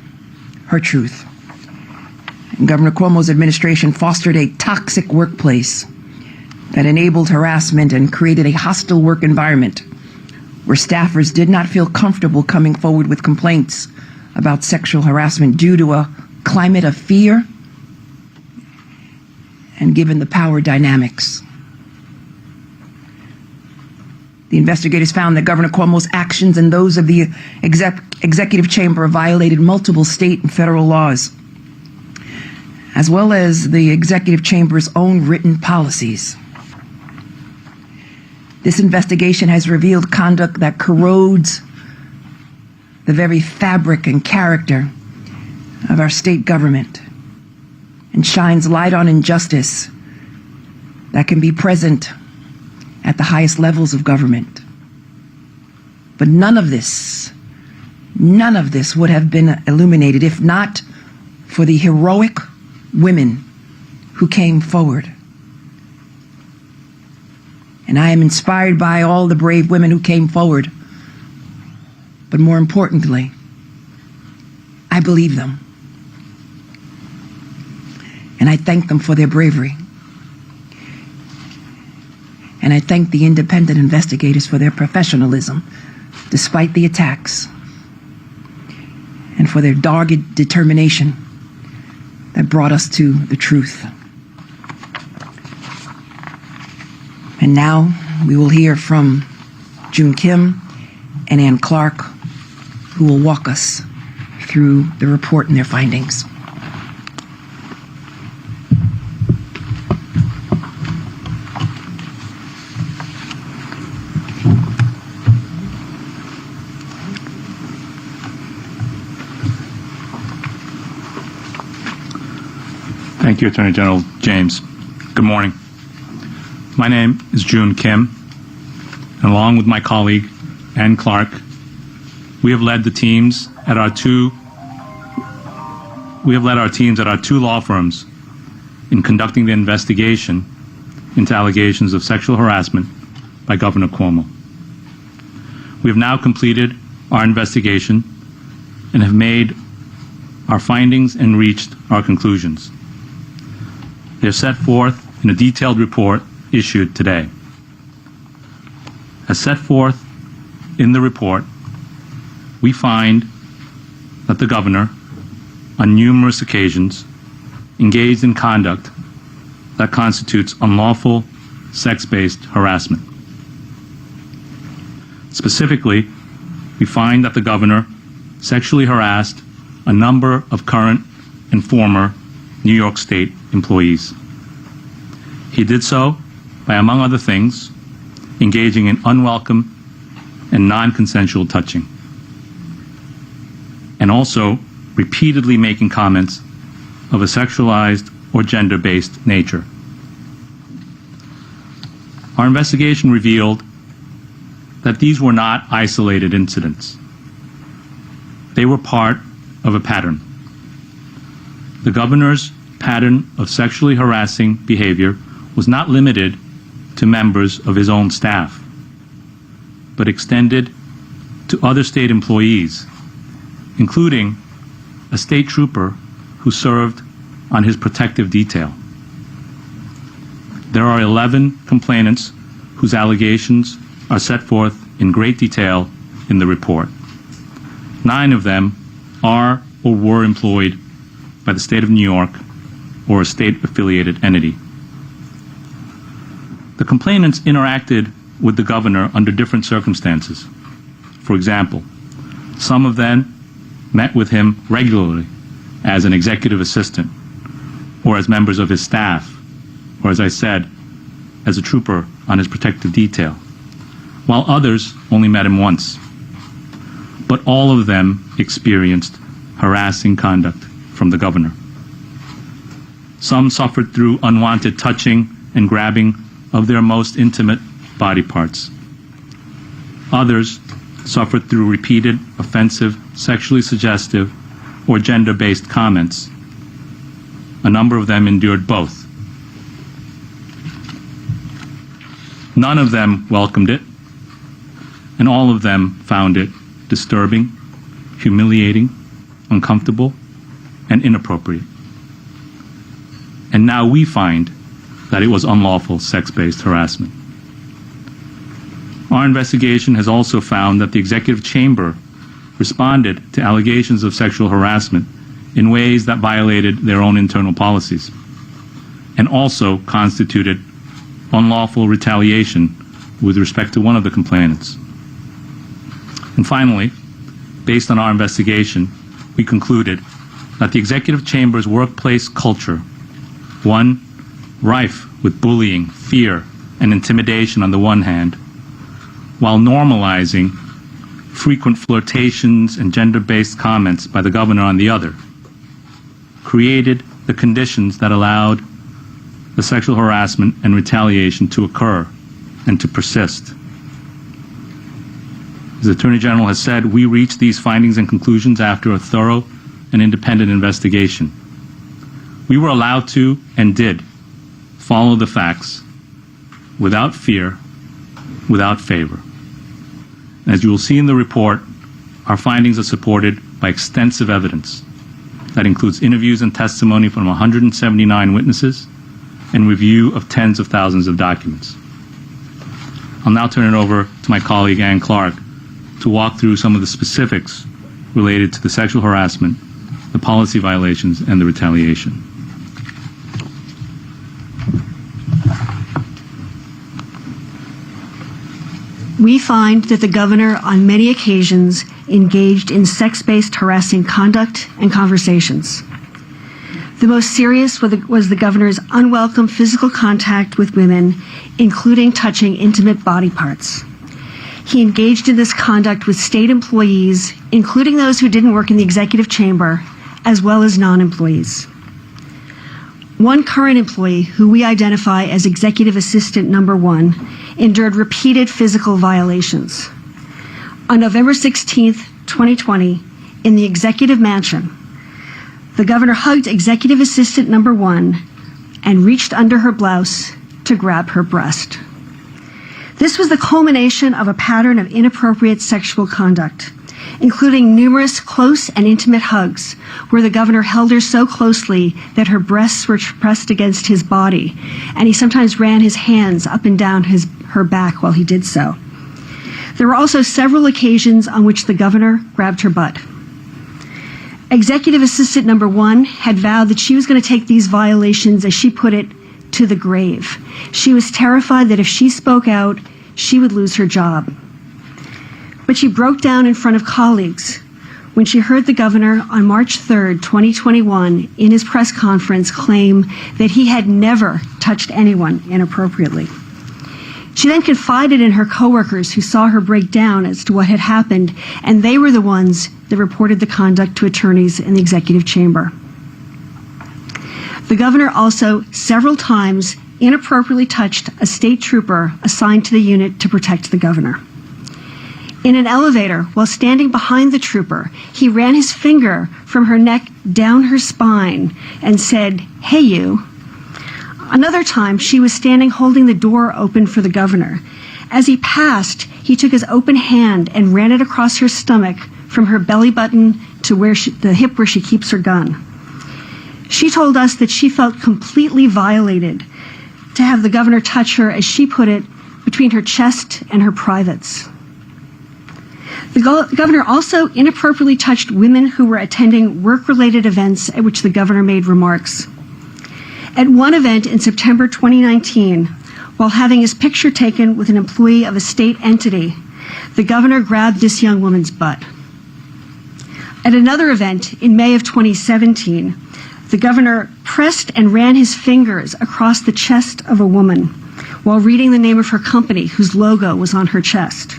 her truth. And Governor Cuomo's administration fostered a toxic workplace that enabled harassment and created a hostile work environment where staffers did not feel comfortable coming forward with complaints about sexual harassment due to a climate of fear and given the power dynamics. The investigators found that Governor Cuomo's actions and those of the executive chamber violated multiple state and federal laws, as well as the executive chamber's own written policies. This investigation has revealed conduct that corrodes the very fabric and character of our state government and shines light on injustice that can be present at the highest levels of government. But none of this would have been illuminated if not for the heroic women who came forward. And I am inspired by all the brave women who came forward. But more importantly, I believe them. And I thank them for their bravery. And I thank the independent investigators for their professionalism, despite the attacks, and for their dogged determination that brought us to the truth. And now we will hear from June Kim and Ann Clark, who will walk us through the report and their findings. Thank you, Attorney General James. Good morning. My name is June Kim, and along with my colleague, Ann Clark, we have led teams at our two law firms in conducting the investigation into allegations of sexual harassment by Governor Cuomo. We have now completed our investigation and have made our findings and reached our conclusions. They're set forth in a detailed report issued today. As set forth in the report, we find that the governor, on numerous occasions, engaged in conduct that constitutes unlawful sex-based harassment. Specifically, we find that the governor sexually harassed a number of current and former New York State employees. He did so by, among other things, engaging in unwelcome and non-consensual touching, and also repeatedly making comments of a sexualized or gender-based nature. Our investigation revealed that these were not isolated incidents. They were part of a pattern. The governor's pattern of sexually harassing behavior was not limited to members of his own staff, but extended to other state employees, including a state trooper who served on his protective detail. There are 11 complainants whose allegations are set forth in great detail in the report. 9 of them are or were employed by the state of New York or a state-affiliated entity. The complainants interacted with the governor under different circumstances. For example, some of them met with him regularly as an executive assistant or as members of his staff, or as I said, as a trooper on his protective detail, while others only met him once. But all of them experienced harassing conduct from the governor. Some suffered through unwanted touching and grabbing of their most intimate body parts. Others suffered through repeated, offensive, sexually suggestive, or gender-based comments. A number of them endured both. None of them welcomed it, and all of them found it disturbing, humiliating, uncomfortable, and inappropriate. And now we find that it was unlawful sex-based harassment. Our investigation has also found that the executive chamber responded to allegations of sexual harassment in ways that violated their own internal policies, and also constituted unlawful retaliation with respect to one of the complainants. And finally, based on our investigation, we concluded that the executive chamber's workplace culture, one rife with bullying, fear, and intimidation on the one hand, while normalizing frequent flirtations and gender-based comments by the governor on the other, created the conditions that allowed the sexual harassment and retaliation to occur and to persist. As the Attorney General has said, we reached these findings and conclusions after a thorough and independent investigation. We were allowed to, and did, follow the facts without fear, without favor. And as you will see in the report, our findings are supported by extensive evidence that includes interviews and testimony from 179 witnesses and review of tens of thousands of documents. I'll now turn it over to my colleague Ann Clark to walk through some of the specifics related to the sexual harassment, the policy violations, and the retaliation. We find that the governor on many occasions engaged in sex-based harassing conduct and conversations. The most serious was the governor's unwelcome physical contact with women, including touching intimate body parts. He engaged in this conduct with state employees, including those who didn't work in the executive chamber, as well as non-employees. One current employee, who we identify as Executive Assistant Number 1, endured repeated physical violations. On November 16, 2020, in the Executive Mansion, the governor hugged Executive Assistant Number 1 and reached under her blouse to grab her breast. This was the culmination of a pattern of inappropriate sexual conduct. including numerous close and intimate hugs, where the governor held her so closely that her breasts were pressed against his body, and he sometimes ran his hands up and down her back while he did so. There were also several occasions on which the governor grabbed her butt. Executive Assistant Number 1 had vowed that she was going to take these violations, as she put it, to the grave. She was terrified that if she spoke out, she would lose her job. But she broke down in front of colleagues when she heard the governor on March 3rd, 2021, in his press conference claim that he had never touched anyone inappropriately. She then confided in her coworkers who saw her break down as to what had happened, and they were the ones that reported the conduct to attorneys in the executive chamber. The governor also several times inappropriately touched a state trooper assigned to the unit to protect the governor. In an elevator, while standing behind the trooper, he ran his finger from her neck down her spine and said, "Hey, you." Another time, she was standing holding the door open for the governor. As he passed, he took his open hand and ran it across her stomach from her belly button to the hip where she keeps her gun. She told us that she felt completely violated to have the governor touch her, as she put it, between her chest and her privates. The governor also inappropriately touched women who were attending work-related events at which the governor made remarks. At one event in September 2019, while having his picture taken with an employee of a state entity, the governor grabbed this young woman's butt. At another event in May of 2017, the governor pressed and ran his fingers across the chest of a woman while reading the name of her company, whose logo was on her chest.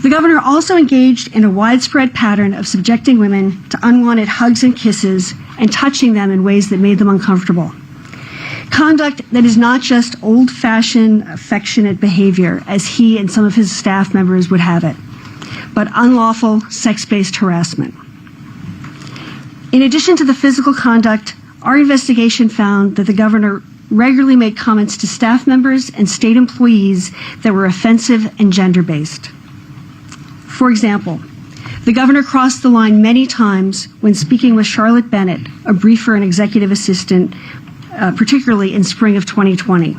The governor also engaged in a widespread pattern of subjecting women to unwanted hugs and kisses and touching them in ways that made them uncomfortable. Conduct that is not just old-fashioned affectionate behavior, as he and some of his staff members would have it, but unlawful sex-based harassment. In addition to the physical conduct, our investigation found that the governor regularly made comments to staff members and state employees that were offensive and gender-based. For example, the governor crossed the line many times when speaking with Charlotte Bennett, a briefer and executive assistant, particularly in spring of 2020.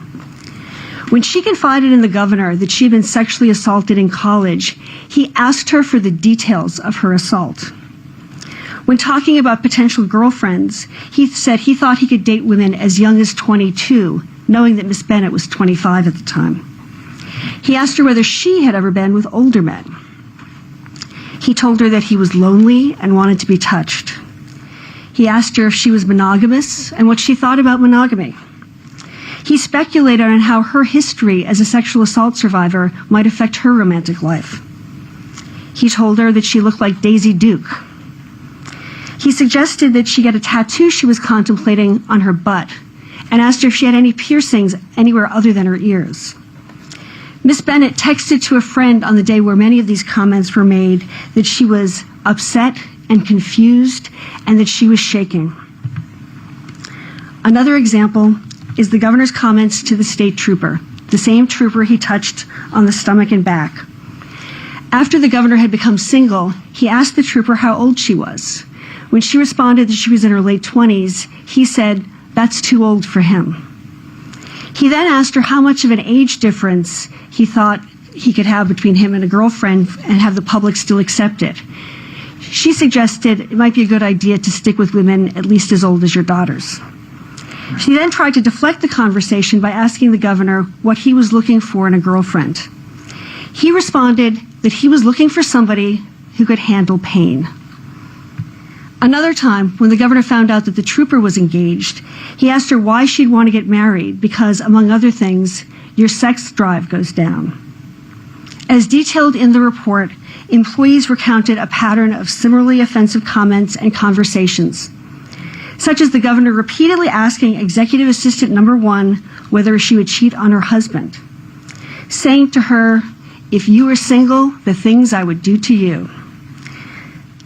When she confided in the governor that she had been sexually assaulted in college, he asked her for the details of her assault. When talking about potential girlfriends, he said he thought he could date women as young as 22, knowing that Miss Bennett was 25 at the time. He asked her whether she had ever been with older men. He told her that he was lonely and wanted to be touched. He asked her if she was monogamous and what she thought about monogamy. He speculated on how her history as a sexual assault survivor might affect her romantic life. He told her that she looked like Daisy Duke. He suggested that she get a tattoo she was contemplating on her butt and asked her if she had any piercings anywhere other than her ears. Miss Bennett texted to a friend on the day where many of these comments were made that she was upset and confused and that she was shaking. Another example is the governor's comments to the state trooper, the same trooper he touched on the stomach and back. After the governor had become single, he asked the trooper how old she was. When she responded that she was in her late 20s, he said, "That's too old for him." He then asked her how much of an age difference he thought he could have between him and a girlfriend and have the public still accept it. She suggested it might be a good idea to stick with women at least as old as your daughters. She then tried to deflect the conversation by asking the governor what he was looking for in a girlfriend. He responded that he was looking for somebody who could handle pain. Another time, when the governor found out that the trooper was engaged, he asked her why she'd want to get married because, among other things, your sex drive goes down. As detailed in the report, employees recounted a pattern of similarly offensive comments and conversations, such as the governor repeatedly asking Executive Assistant Number 1 whether she would cheat on her husband, saying to her, "If you were single, the things I would do to you,"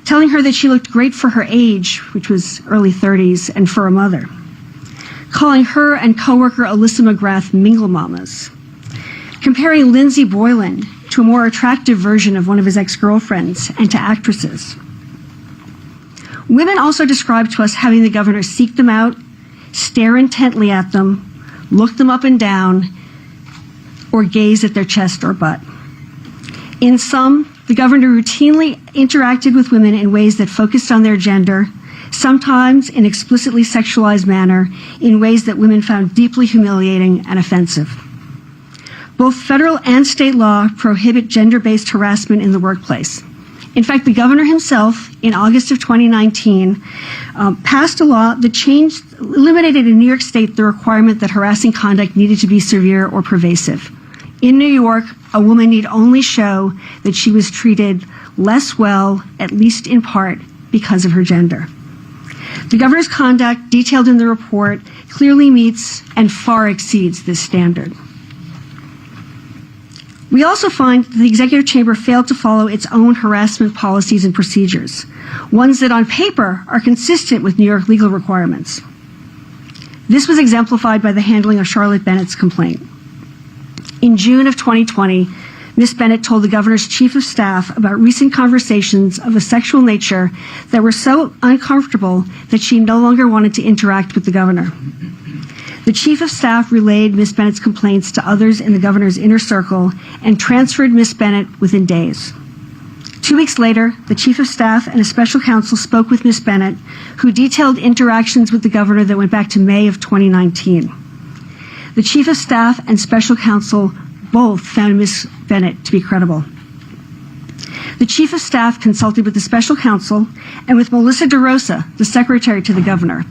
telling her that she looked great for her age, which was early 30s, and for a mother, calling her and coworker Alyssa McGrath mingle mamas, comparing Lindsay Boylan to to a more attractive version of one of his ex-girlfriends and to actresses. Women also described to us having the governor seek them out, stare intently at them, look them up and down, or gaze at their chest or butt. In sum, the governor routinely interacted with women in ways that focused on their gender, sometimes in explicitly sexualized manner, in ways that women found deeply humiliating and offensive. Both federal and state law prohibit gender-based harassment in the workplace. In fact, the governor himself, in August of 2019, passed a law that eliminated in New York State the requirement that harassing conduct needed to be severe or pervasive. In New York, a woman need only show that she was treated less well, at least in part, because of her gender. The governor's conduct, detailed in the report, clearly meets and far exceeds this standard. We also find that the executive chamber failed to follow its own harassment policies and procedures, ones that on paper are consistent with New York legal requirements. This was exemplified by the handling of Charlotte Bennett's complaint. In June of 2020, Ms. Bennett told the governor's chief of staff about recent conversations of a sexual nature that were so uncomfortable that she no longer wanted to interact with the governor. The chief of staff relayed Ms. Bennett's complaints to others in the governor's inner circle and transferred Ms. Bennett within days. 2 weeks later, the chief of staff and a special counsel spoke with Ms. Bennett, who detailed interactions with the governor that went back to May of 2019. The chief of staff and special counsel both found Ms. Bennett to be credible. The chief of staff consulted with the special counsel and with Melissa DeRosa, the secretary to the governor,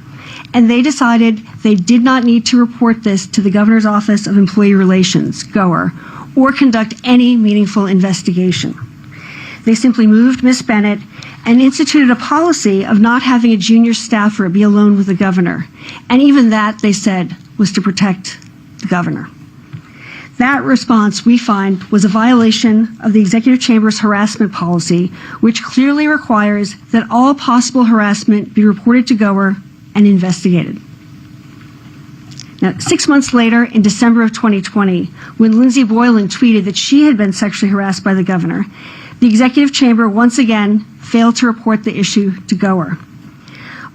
and they decided they did not need to report this to the Governor's Office of Employee Relations, GOER, or conduct any meaningful investigation. They simply moved Ms. Bennett and instituted a policy of not having a junior staffer be alone with the governor, and even that, they said, was to protect the governor. That response, we find, was a violation of the Executive Chamber's harassment policy, which clearly requires that all possible harassment be reported to GOER and investigated. Now, 6 months later, in December of 2020, when Lindsey Boylan tweeted that she had been sexually harassed by the governor, the Executive Chamber once again failed to report the issue to GOER.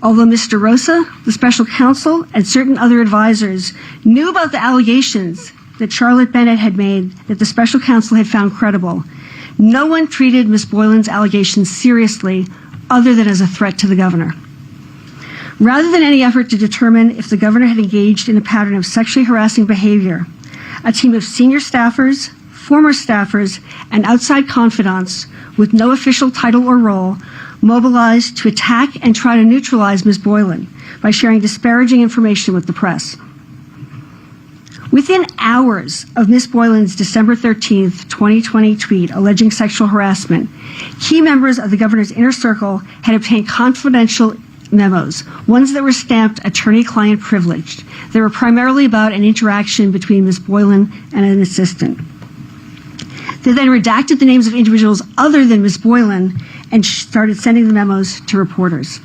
Although Ms. DeRosa, the special counsel, and certain other advisors knew about the allegations that Charlotte Bennett had made that the special counsel had found credible, no one treated Ms. Boylan's allegations seriously other than as a threat to the governor. Rather than any effort to determine if the governor had engaged in a pattern of sexually harassing behavior, a team of senior staffers, former staffers, and outside confidants with no official title or role mobilized to attack and try to neutralize Ms. Boylan by sharing disparaging information with the press. Within hours of Ms. Boylan's December 13, 2020 tweet alleging sexual harassment, key members of the governor's inner circle had obtained confidential memos, ones that were stamped attorney-client privileged. They were primarily about an interaction between Ms. Boylan and an assistant. They then redacted the names of individuals other than Ms. Boylan and started sending the memos to reporters.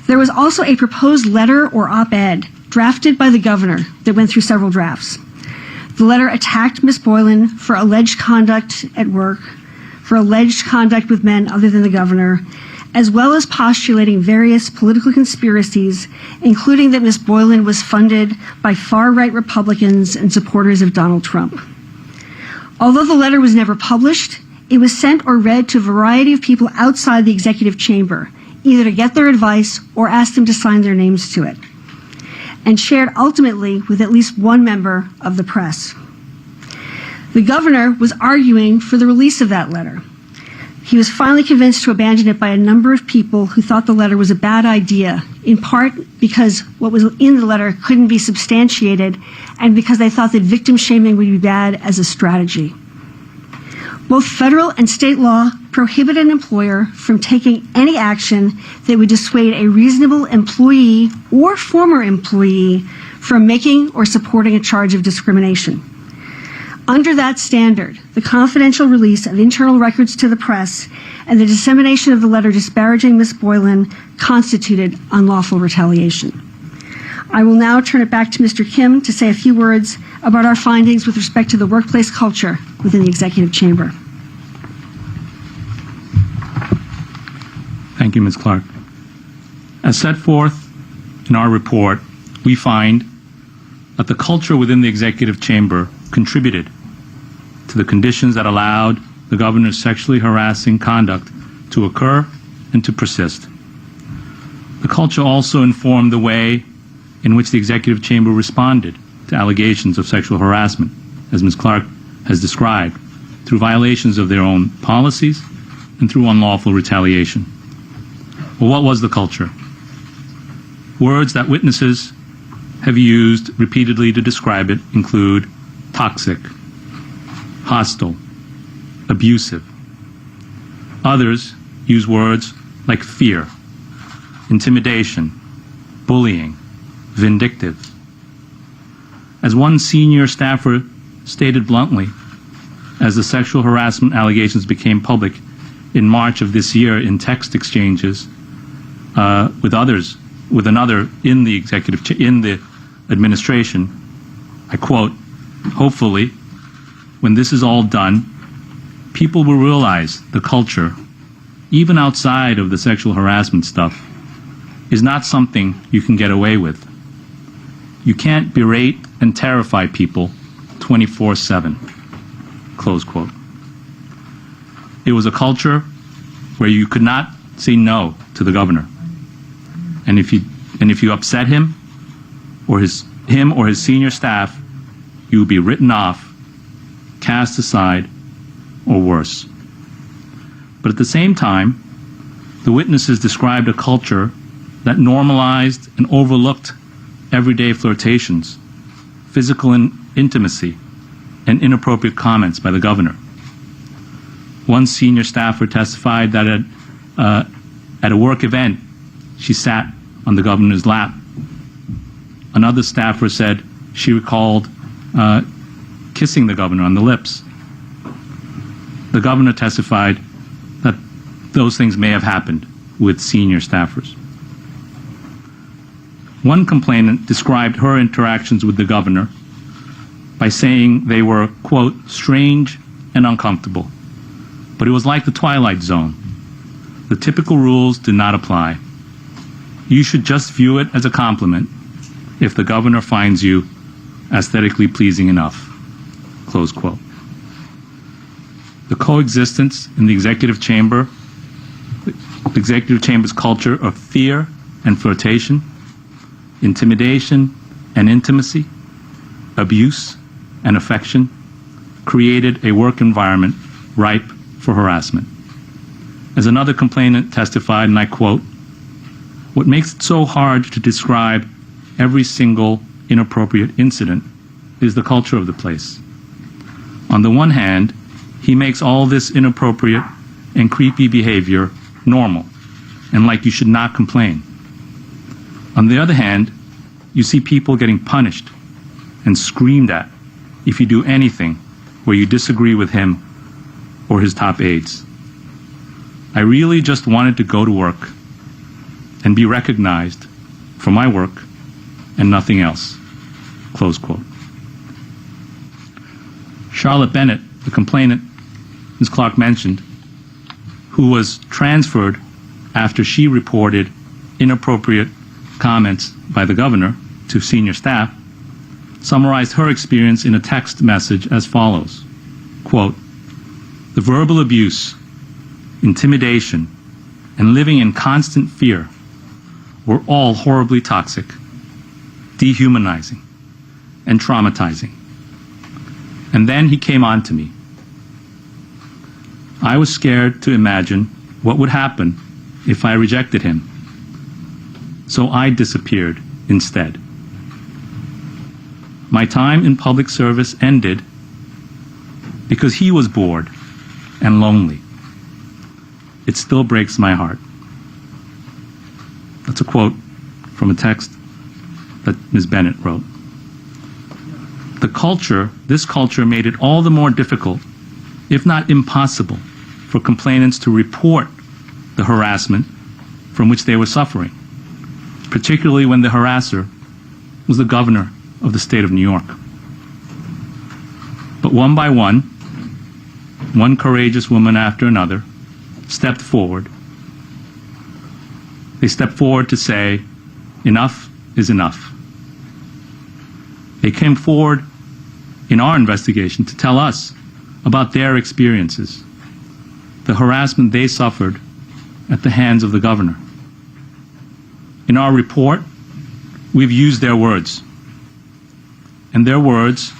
There was also a proposed letter or op-ed drafted by the governor that went through several drafts. The letter attacked Ms. Boylan for alleged conduct at work, for alleged conduct with men other than the governor, as well as postulating various political conspiracies, including that Ms. Boylan was funded by far-right Republicans and supporters of Donald Trump. Although the letter was never published, it was sent or read to a variety of people outside the executive chamber, either to get their advice or ask them to sign their names to it, and shared ultimately with at least one member of the press. The governor was arguing for the release of that letter. He was finally convinced to abandon it by a number of people who thought the letter was a bad idea, in part because what was in the letter couldn't be substantiated and because they thought that victim shaming would be bad as a strategy. Both federal and state law prohibit an employer from taking any action that would dissuade a reasonable employee or former employee from making or supporting a charge of discrimination. Under that standard, the confidential release of internal records to the press and the dissemination of the letter disparaging Ms. Boylan constituted unlawful retaliation. I will now turn it back to Mr. Kim to say a few words about our findings with respect to the workplace culture within the executive chamber. Thank you, Ms. Clark. As set forth in our report, we find that the culture within the executive chamber contributed to the conditions that allowed the governor's sexually harassing conduct to occur and to persist. The culture also informed the way in which the executive chamber responded to allegations of sexual harassment, as Ms. Clark has described, through violations of their own policies and through unlawful retaliation. Well, what was the culture? Words that witnesses have used repeatedly to describe it include toxic, hostile, abusive. Others use words like fear, intimidation, bullying, vindictive. As one senior staffer stated bluntly, as the sexual harassment allegations became public in March of this year in text exchanges with another in the in the administration, I quote, "Hopefully, when this is all done, people will realize the culture, even outside of the sexual harassment stuff, is not something you can get away with. You can't berate and terrify people 24/7. Close quote. It was a culture where you could not say no to the governor. And if you upset him or his senior staff, you would be written off, cast aside, or worse. But at the same time, the witnesses described a culture that normalized and overlooked everyday flirtations, physical intimacy, and inappropriate comments by the governor. One senior staffer testified that at a work event, she sat on the governor's lap. Another staffer said she recalled kissing the governor on the lips. The governor testified that those things may have happened with senior staffers. One complainant described her interactions with the governor by saying they were, quote, strange and uncomfortable. But it was like the Twilight Zone. The typical rules did not apply. You should just view it as a compliment if the governor finds you aesthetically pleasing enough, close quote. The coexistence in the executive chamber, the executive chamber's culture of fear and flirtation, intimidation and intimacy, abuse and affection, created a work environment ripe for harassment. As another complainant testified, and I quote, "What makes it so hard to describe every single inappropriate incident is the culture of the place. On the one hand, he makes all this inappropriate and creepy behavior normal, and like you should not complain. On the other hand, you see people getting punished and screamed at if you do anything where you disagree with him or his top aides. I really just wanted to go to work and be recognized for my work and nothing else," close quote. Charlotte Bennett, the complainant Ms. Clark mentioned, who was transferred after she reported inappropriate comments by the governor to senior staff, summarized her experience in a text message as follows, quote, "The verbal abuse, intimidation, and living in constant fear were all horribly toxic, dehumanizing, and traumatizing. And then he came on to me. I was scared to imagine what would happen if I rejected him. So I disappeared instead. My time in public service ended because he was bored and lonely. It still breaks my heart." That's a quote from a text that Ms. Bennett wrote. This culture made it all the more difficult, if not impossible, for complainants to report the harassment from which they were suffering, particularly when the harasser was the governor of the state of New York. But one by one courageous woman after another stepped forward. They stepped forward to say, enough is enough. They came forward in our investigation to tell us about their experiences, the harassment they suffered at the hands of the governor. In our report, we've used their words. And their words,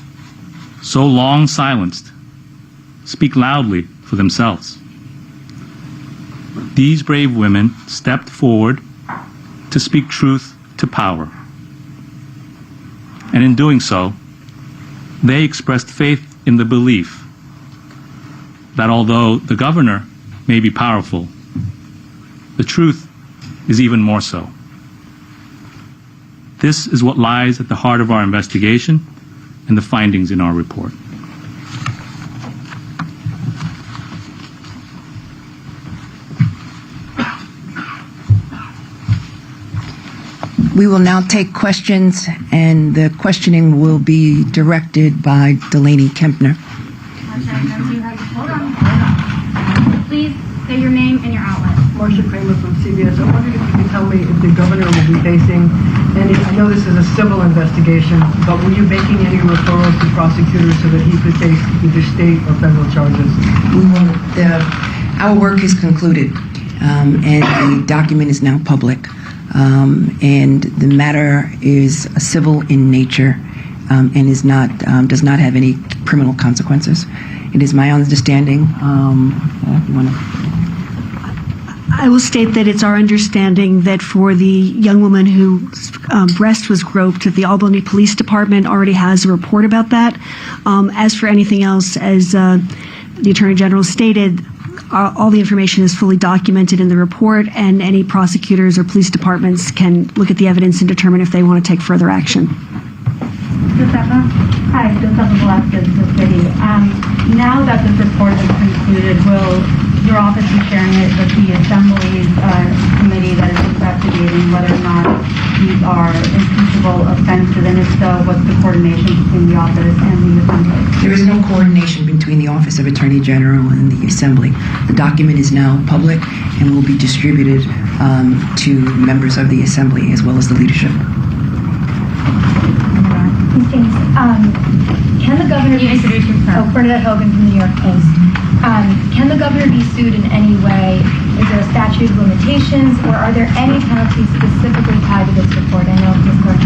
so long silenced, speak loudly for themselves. These brave women stepped forward to speak truth to power. And in doing so, they expressed faith in the belief that although the governor may be powerful, the truth is even more so. This is what lies at the heart of our investigation and the findings in our report. We will now take questions, and the questioning will be directed by Delaney Kempner. Hold on. Please say your name and your outlet. Marcia Kramer from CBS. I wondered if you could tell me if the governor will be facing any, I know this is a civil investigation, but were you making any referrals to prosecutors so that he could face either state or federal charges? Our work is concluded, and the document is now public. And the matter is civil in nature and is not does not have any criminal consequences. It is my understanding. I will state that it's our understanding that for the young woman whose breast was groped, that the Albany Police Department already has a report about that. As for anything else, as the Attorney General stated, all the information is fully documented in the report, and any prosecutors or police departments can look at the evidence and determine if they want to take further action. Josefa? Hi, Josefa Velasquez with City. Now that this report is concluded, will your office be sharing it with the Assembly's committee that is investigating whether or not these are impeachable offenses, and if so, what's the coordination between the office and the Assembly? There is no coordination between the Office of Attorney General and the Assembly. The document is now public and will be distributed to members of the Assembly as well as the leadership. James, can the governor be introduce yourself? Bernadette Hogan from the New York Post. Can the governor be sued in any way? Is there a statute of limitations, or are there any penalties specifically tied to this report? I know Ms. Clark.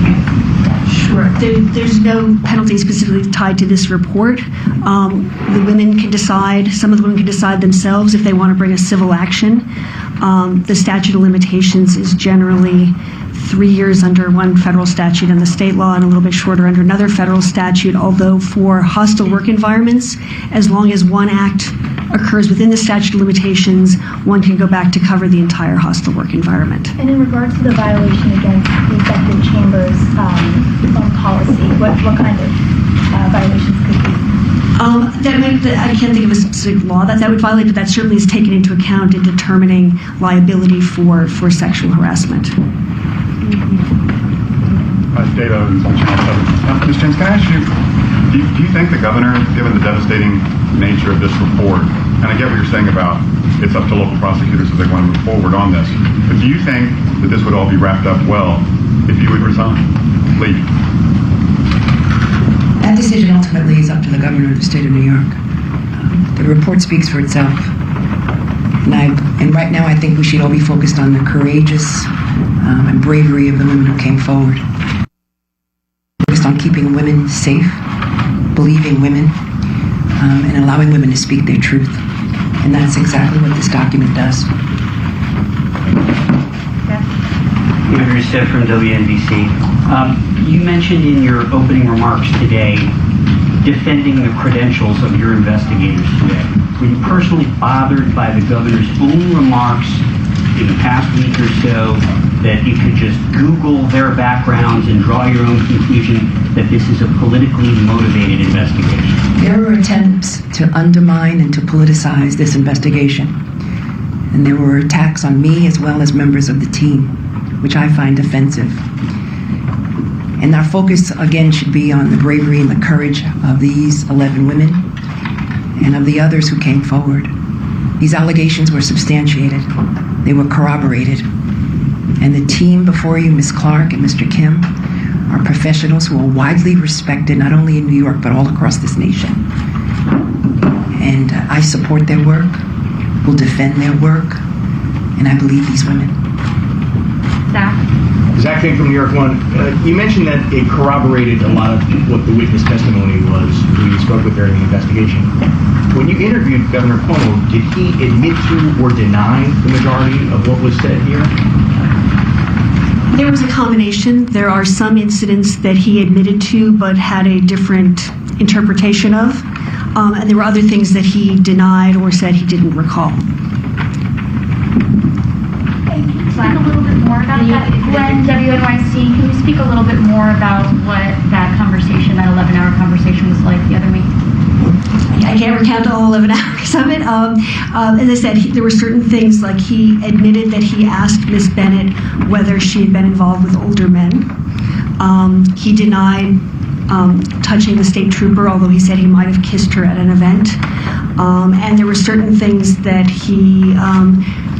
Sure. There's no penalty specifically tied to this report. The women can decide, some of the women can decide themselves if they want to bring a civil action. The statute of limitations is generally 3 years under one federal statute in the state law and a little bit shorter under another federal statute, although for hostile work environments, as long as one act occurs within the statute of limitations, one can go back to cover the entire hostile work environment. And in regards to the violation against the executive chamber's own policy, what kind of violations could be? I can't think of a specific law that would violate, but that certainly is taken into account in determining liability for sexual harassment. Dave Owens, Ms. James, can I ask you, do you think the governor, given the devastating nature of this report, and I get what you're saying about it's up to local prosecutors if they want to move forward on this, but do you think that this would all be wrapped up well if you would resign, leave? That decision ultimately is up to the governor of the state of New York. The report speaks for itself. And right now I think we should all be focused on the courageous and bravery of the women who came forward. Focused on keeping women safe, believing women, and allowing women to speak their truth. And that's exactly what this document does. Andrew Steff from WNBC. You mentioned in your opening remarks today defending the credentials of your investigators today. Were you personally bothered by the governor's own remarks in the past week or so that you could just Google their backgrounds and draw your own conclusion that this is a politically motivated investigation? There were attempts to undermine and to politicize this investigation. And there were attacks on me as well as members of the team, which I find offensive. And our focus, again, should be on the bravery and the courage of these 11 women and of the others who came forward. These allegations were substantiated. They were corroborated. And the team before you, Ms. Clark and Mr. Kim, are professionals who are widely respected, not only in New York, but all across this nation. And I support their work, will defend their work, and I believe these women. Zach King from New York One. You mentioned that it corroborated a lot of what the witness testimony was who you spoke with during the investigation. When you interviewed Governor Cuomo, did he admit to or deny the majority of what was said here? There was a combination. There are some incidents that he admitted to but had a different interpretation of, and there were other things that he denied or said he didn't recall. Speak a little bit more about that. Gwen, WNYC, can you speak a little bit more about what that conversation, that 11-hour conversation was like the other week? I can't recount all 11 hours of it. As I said, there were certain things, like he admitted that he asked Ms. Bennett whether she had been involved with older men. He denied touching the state trooper, although he said he might have kissed her at an event. And there were certain things that he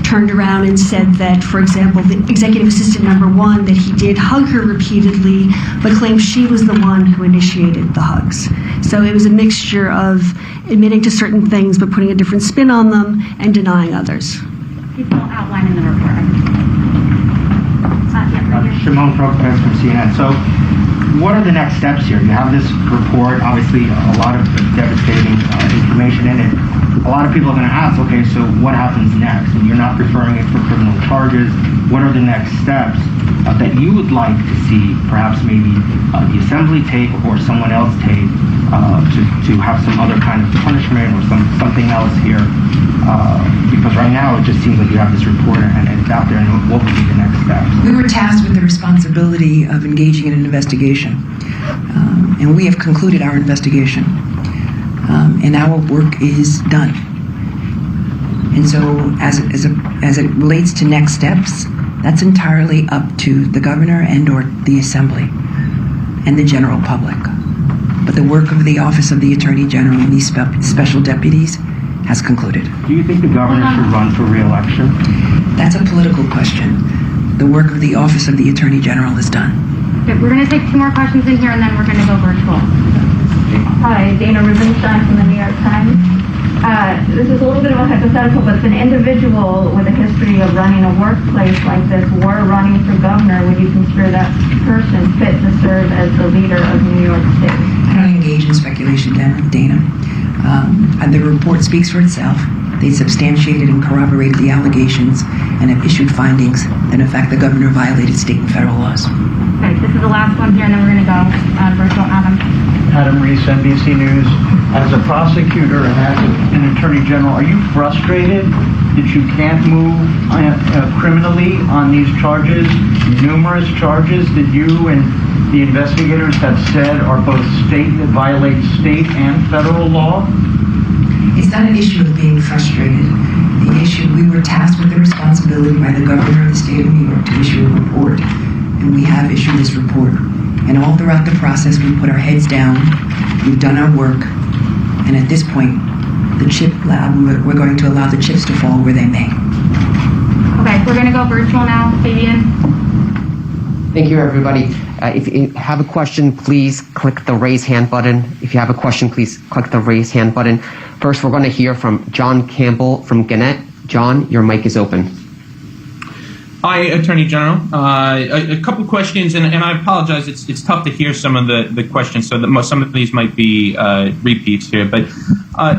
turned around and said that, for example, the executive assistant number 1, that he did hug her repeatedly, but claimed she was the one who initiated the hugs. So it was a mixture of admitting to certain things but putting a different spin on them and denying others. People outlined in the report. Shimon Prokopez from CNN. So what are the next steps here? You have this report, obviously a lot of devastating information in it. A lot of people are going to ask, okay, so what happens next? And you're not referring it for criminal charges. What are the next steps that you would like to see, perhaps maybe the assembly take or someone else take to have some other kind of punishment or something else here? Because right now it just seems like you have this report and it's out there, and what would be the next steps? We were tasked with the responsibility of engaging in an investigation, and we have concluded our investigation, and our work is done. And so as it relates to next steps, that's entirely up to the governor and or the assembly and the general public. But the work of the Office of the Attorney General and these special deputies has concluded. Do you think the governor should run for re-election? That's a political question. The work of the Office of the Attorney General is done. Okay, we're going to take 2 more questions in here, and then we're going to go virtual. Hi, Dana Rubenstein from the New York Times. This is a little bit of a hypothetical, but if an individual with a history of running a workplace like this were running for governor, would you consider that person fit to serve as the leader of New York State? I don't engage in speculation, Dana. The report speaks for itself. They substantiated and corroborated the allegations and have issued findings that, in fact, the governor violated state and federal laws. Okay, this is the last one here, and then we're going to go virtual. Adam Reese, NBC News. As a prosecutor and as an attorney general, are you frustrated that you can't move criminally on these charges, numerous charges that you and the investigators have said are both that violate state and federal law? It's not an issue of being frustrated. The issue, we were tasked with the responsibility by the governor of the state of New York to issue a report, and we have issued this report. And all throughout the process, we put our heads down, we've done our work, and at this point, the chip lab, we're going to allow the chips to fall where they may. Okay, we're going to go virtual now. Fabian? Thank you, everybody. If you have a question, please click the raise hand button. If you have a question, please click the raise hand button. First, we're going to hear from John Campbell from Gannett. John, your mic is open. Hi, Attorney General. A couple questions, and I apologize. It's tough to hear some of the questions, so that some of these might be repeats here. But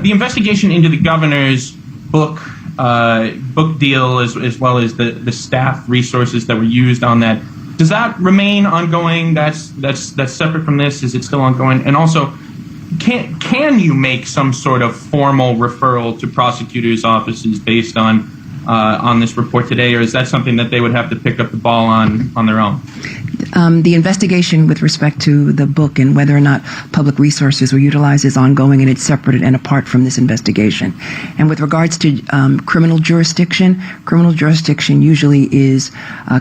the investigation into the governor's book deal, as well as the staff resources that were used on that, does that remain ongoing? That's separate from this. Is it still ongoing? And also, can you make some sort of formal referral to prosecutors' offices based on on this report today, or is that something that they would have to pick up the ball on their own? The investigation with respect to the book and whether or not public resources were utilized is ongoing, and it's separate and apart from this investigation. And with regards to criminal jurisdiction usually is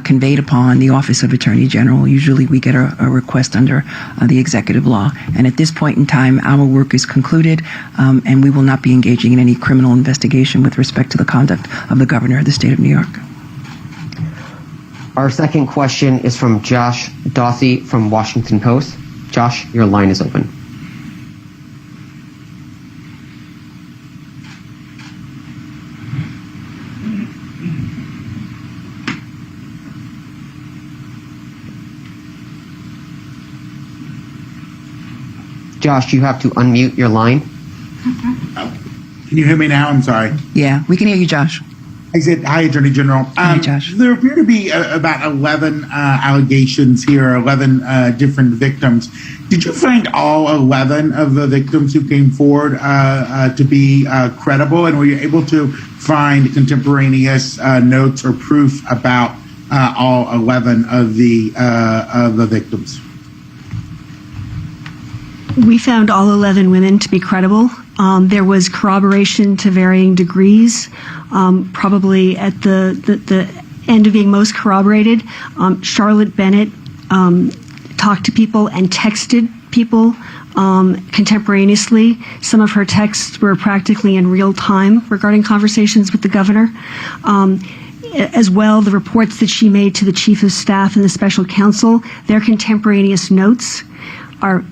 conveyed upon the Office of Attorney General. Usually we get a request under the executive law. And at this point in time, our work is concluded, and we will not be engaging in any criminal investigation with respect to the conduct of the governor of the state of New York. Our second question is from Josh Dawsey from Washington Post. Josh, your line is open. Josh, you have to unmute your line. Can you hear me now? I'm sorry. Yeah, we can hear you, Josh. I said, hi, Attorney General. Hi, Josh. There appear to be about 11 allegations here, 11 different victims. Did you find all 11 of the victims who came forward to be credible, and were you able to find contemporaneous notes or proof about all 11 of the victims? We found all 11 women to be credible. There was corroboration to varying degrees. Probably at the end of being most corroborated, Charlotte Bennett talked to people and texted people contemporaneously. Some of her texts were practically in real time regarding conversations with the governor. As well, the reports that she made to the chief of staff and the special counsel, their contemporaneous notes are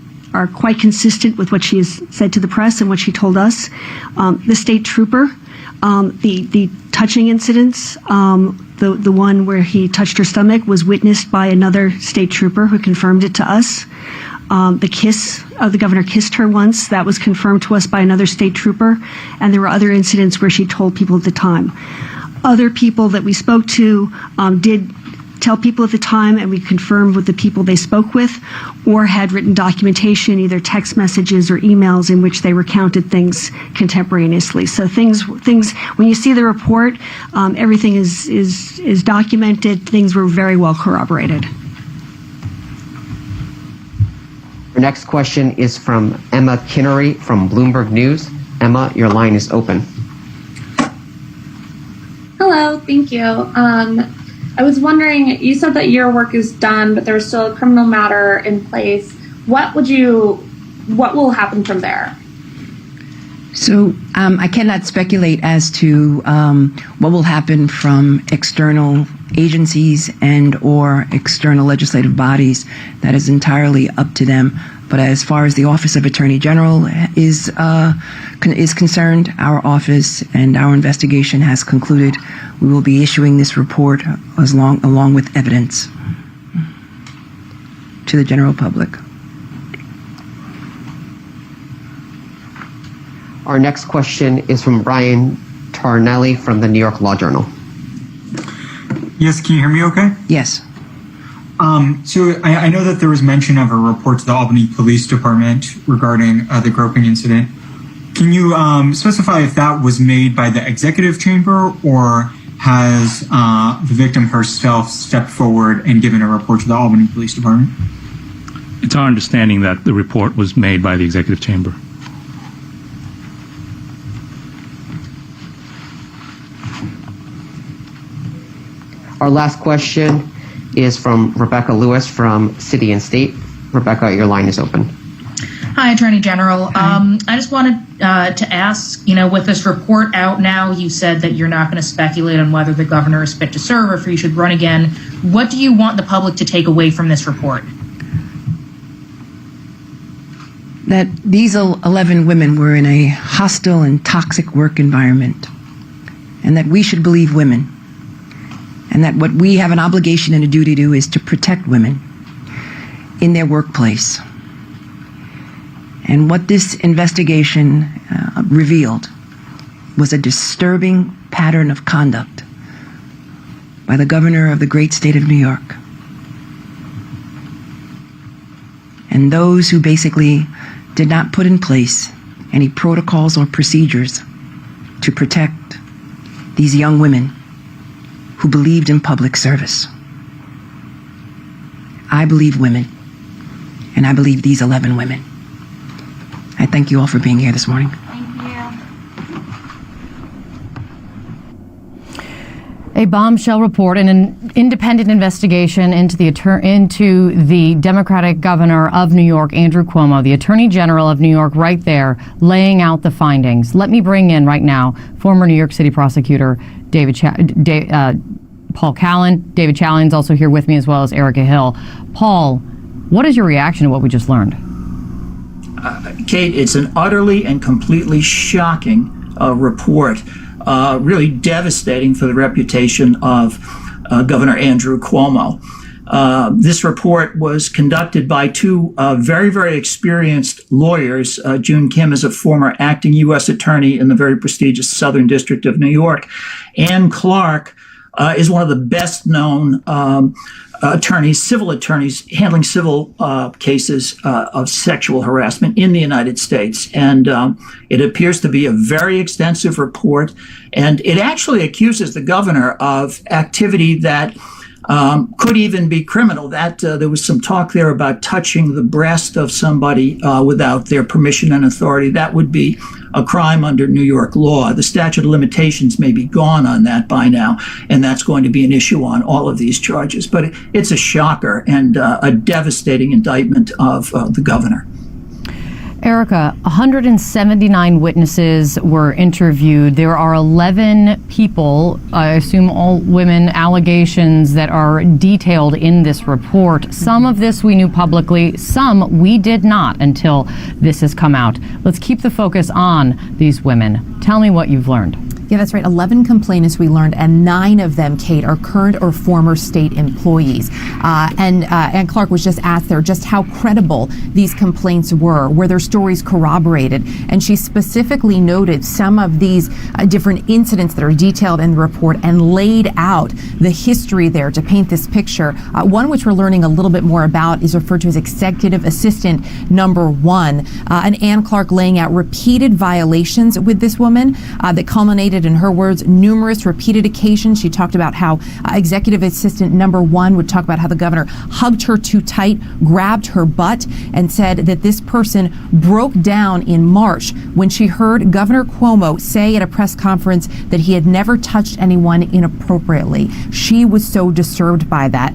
quite consistent with what she has said to the press and what she told us. The state trooper, the touching incidents, the one where he touched her stomach was witnessed by another state trooper who confirmed it to us. The kiss, the governor kissed her once, that was confirmed to us by another state trooper. And there were other incidents where she told people at the time. Other people that we spoke to did tell people at the time, and we confirmed with the people they spoke with, or had written documentation, either text messages or emails, in which they recounted things contemporaneously. So things. When you see the report, everything is documented. Things were very well corroborated. Our next question is from Emma Kinnery from Bloomberg News. Emma, your line is open. Hello, thank you. I was wondering, you said that your work is done, but there's still a criminal matter in place. What will happen from there? So I cannot speculate as to what will happen from external agencies and or external legislative bodies. That is entirely up to them. But as far as the Office of Attorney General is concerned, our office and our investigation has concluded. We will be issuing this report along with evidence to the general public. Our next question is from Brian Tarnelli from the New York Law Journal. Yes, can you hear me okay? Yes. So I know that there was mention of a report to the Albany Police Department regarding the groping incident. Can you specify if that was made by the executive chamber, or has the victim herself stepped forward and given a report to the Albany Police Department? It's our understanding that the report was made by the executive chamber. Our last question is from Rebecca Lewis from City and State. Rebecca, your line is open. Hi, Attorney General. I just wanted to ask, with this report out now, you said that you're not going to speculate on whether the governor is fit to serve or if he should run again. What do you want the public to take away from this report? That these 11 women were in a hostile and toxic work environment, and that we should believe women, and that what we have an obligation and a duty to do is to protect women in their workplace. And what this investigation revealed was a disturbing pattern of conduct by the governor of the great state of New York. And those who basically did not put in place any protocols or procedures to protect these young women who believed in public service. I believe women, and I believe these 11 women. I thank you all for being here this morning. A bombshell report and an independent investigation into the Democratic governor of New York, Andrew Cuomo, the Attorney General of New York, right there, laying out the findings. Let me bring in right now former New York City prosecutor Paul Callan. David Chalian's also here with me, as well as Erica Hill. Paul, what is your reaction to what we just learned? Kate, it's an utterly and completely shocking report. Really devastating for the reputation of Governor Andrew Cuomo. This report was conducted by two very, very experienced lawyers. June Kim is a former acting U.S. attorney in the very prestigious Southern District of New York. Ann Clark is one of the best known attorneys, civil attorneys, handling civil cases of sexual harassment in the United States. And it appears to be a very extensive report. And it actually accuses the governor of activity that could even be criminal. That there was some talk there about touching the breast of somebody without their permission and authority. That would be a crime under New York law. The statute of limitations may be gone on that by now, and that's going to be an issue on all of these charges. But it's a shocker and a devastating indictment of the governor. Erica, 179 witnesses were interviewed. There are 11 people, I assume all women, allegations that are detailed in this report. Some of this we knew publicly, some we did not until this has come out. Let's keep the focus on these women. Tell me what you've learned. Yeah, that's right. 11 complainants we learned, and 9 of them, Kate, are current or former state employees. And Clark was just asked there just how credible these complaints were their stories corroborated. And she specifically noted some of these different incidents that are detailed in the report and laid out the history there to paint this picture. One which we're learning a little bit more about is referred to as Executive Assistant Number 1. And Ann Clark laying out repeated violations with this woman that culminated, in her words, numerous repeated occasions. She talked about how Executive Assistant Number 1 would talk about how the governor hugged her too tight, grabbed her butt, and said that this person broke down in March when she heard Governor Cuomo say at a press conference that he had never touched anyone inappropriately. She was so disturbed by that.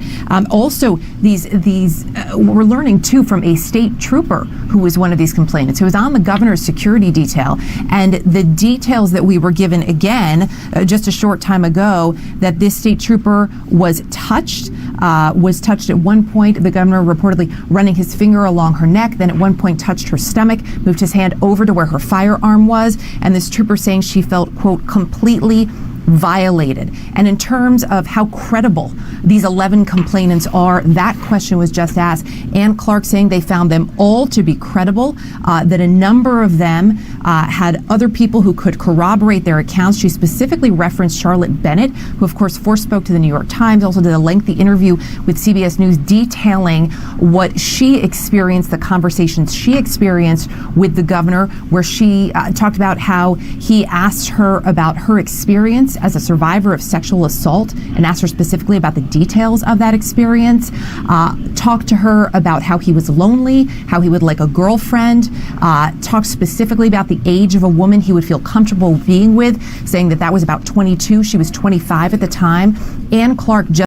Also, we're learning too from a state trooper who was one of these complainants, who was on the governor's security detail, and the details that we were given again just a short time ago, that this state trooper was touched at one point, the governor reportedly running his finger along her neck, then at one point touched her stomach, moved his hand over to where her firearm was, and this trooper saying she felt, quote, completely violated. And in terms of how credible these 11 complainants are, that question was just asked. Ann Clark saying they found them all to be credible, that a number of them had other people who could corroborate their accounts. She specifically referenced Charlotte Bennett, who of course first spoke to the New York Times, also did a lengthy interview with CBS News detailing what she experienced, the conversations she experienced with the governor, where she talked about how he asked her about her experience as a survivor of sexual assault and asked her specifically about the details of that experience, talked to her about how he was lonely, how he would like a girlfriend, talked specifically about the age of a woman he would feel comfortable being with, saying that was about 22. She was 25 at the time. Ann Clark just